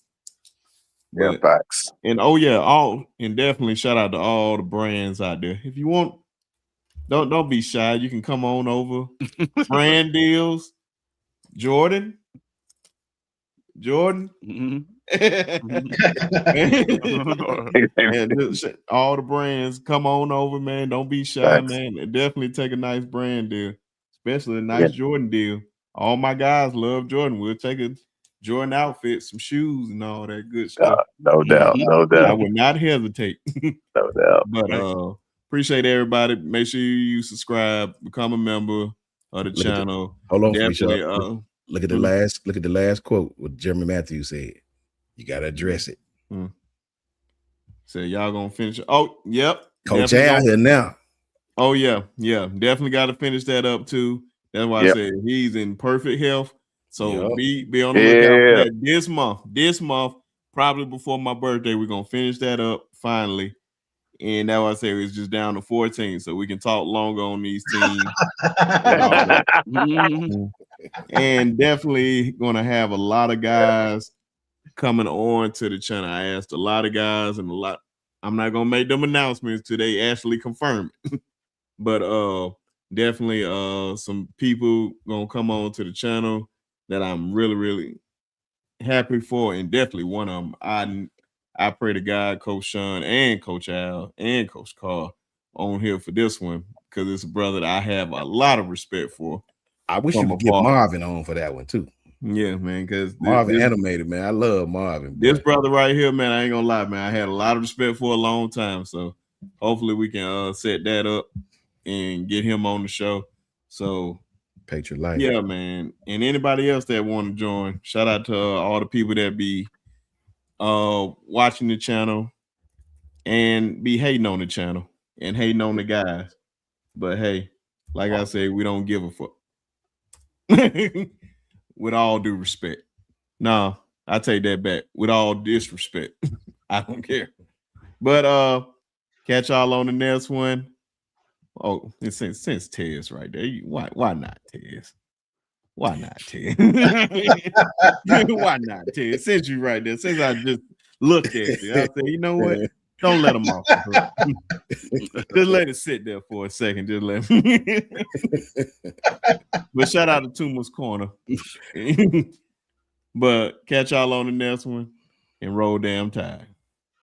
Yeah, facts. And definitely shout out to all the brands out there. If you want, don't be shy. You can come on over. Brand deals, Jordan. Mm-hmm. And all the brands, come on over, man. Don't be shy, Facts. man. Definitely take a nice brand deal, especially a nice Jordan deal. All my guys love Jordan. We'll take a Jordan outfit, some shoes, and all that good stuff. No doubt, no I doubt, would not hesitate. no doubt. But appreciate everybody. Make sure you subscribe, become a member of the channel. Hold on, definitely. Look at the last quote. What Jeremy Matthews said. You gotta address it. So y'all gonna finish. Oh, yep. Coach out here now. Oh yeah, definitely got to finish that up too. That's why I said he's in perfect health. So be on the lookout for that this month. This month, probably before my birthday, we're gonna finish that up finally. And that's why I say it's just down to 14, so we can talk longer on these teams. And definitely gonna have a lot of guys coming on to the channel. I asked a lot of guys and I'm not gonna make them announcements till they actually confirm it. But definitely some people gonna come on to the channel that I'm really, really happy for, and definitely one of them. I pray to God, Coach Shawn and Coach Al and Coach Carr on here for this one, because it's a brother that I have a lot of respect for. I wish you could get Marvin on for that one too. Yeah, man, because Marvin animated, man. I love Marvin. This brother right here, man, I ain't gonna lie, man. I had a lot of respect for a long time. So hopefully we can set that up and get him on the show. So Patriot Life. Yeah, man. And anybody else that want to join, shout out to all the people that be watching the channel and be hating on the channel and hating on the guys. But hey, like I said, we don't give a fuck. With all due respect. No, I take that back. With all disrespect. I don't care. But catch y'all on the next one. Oh, since Tez right there, why not Tez? Why not Tez? Why not Tez? Since you right there, since I just looked at you, I said, you know what? Don't let them off. Just let it sit there for a second. Just let me. But shout out to Tuma's Corner. But catch y'all on the next one and roll damn tide.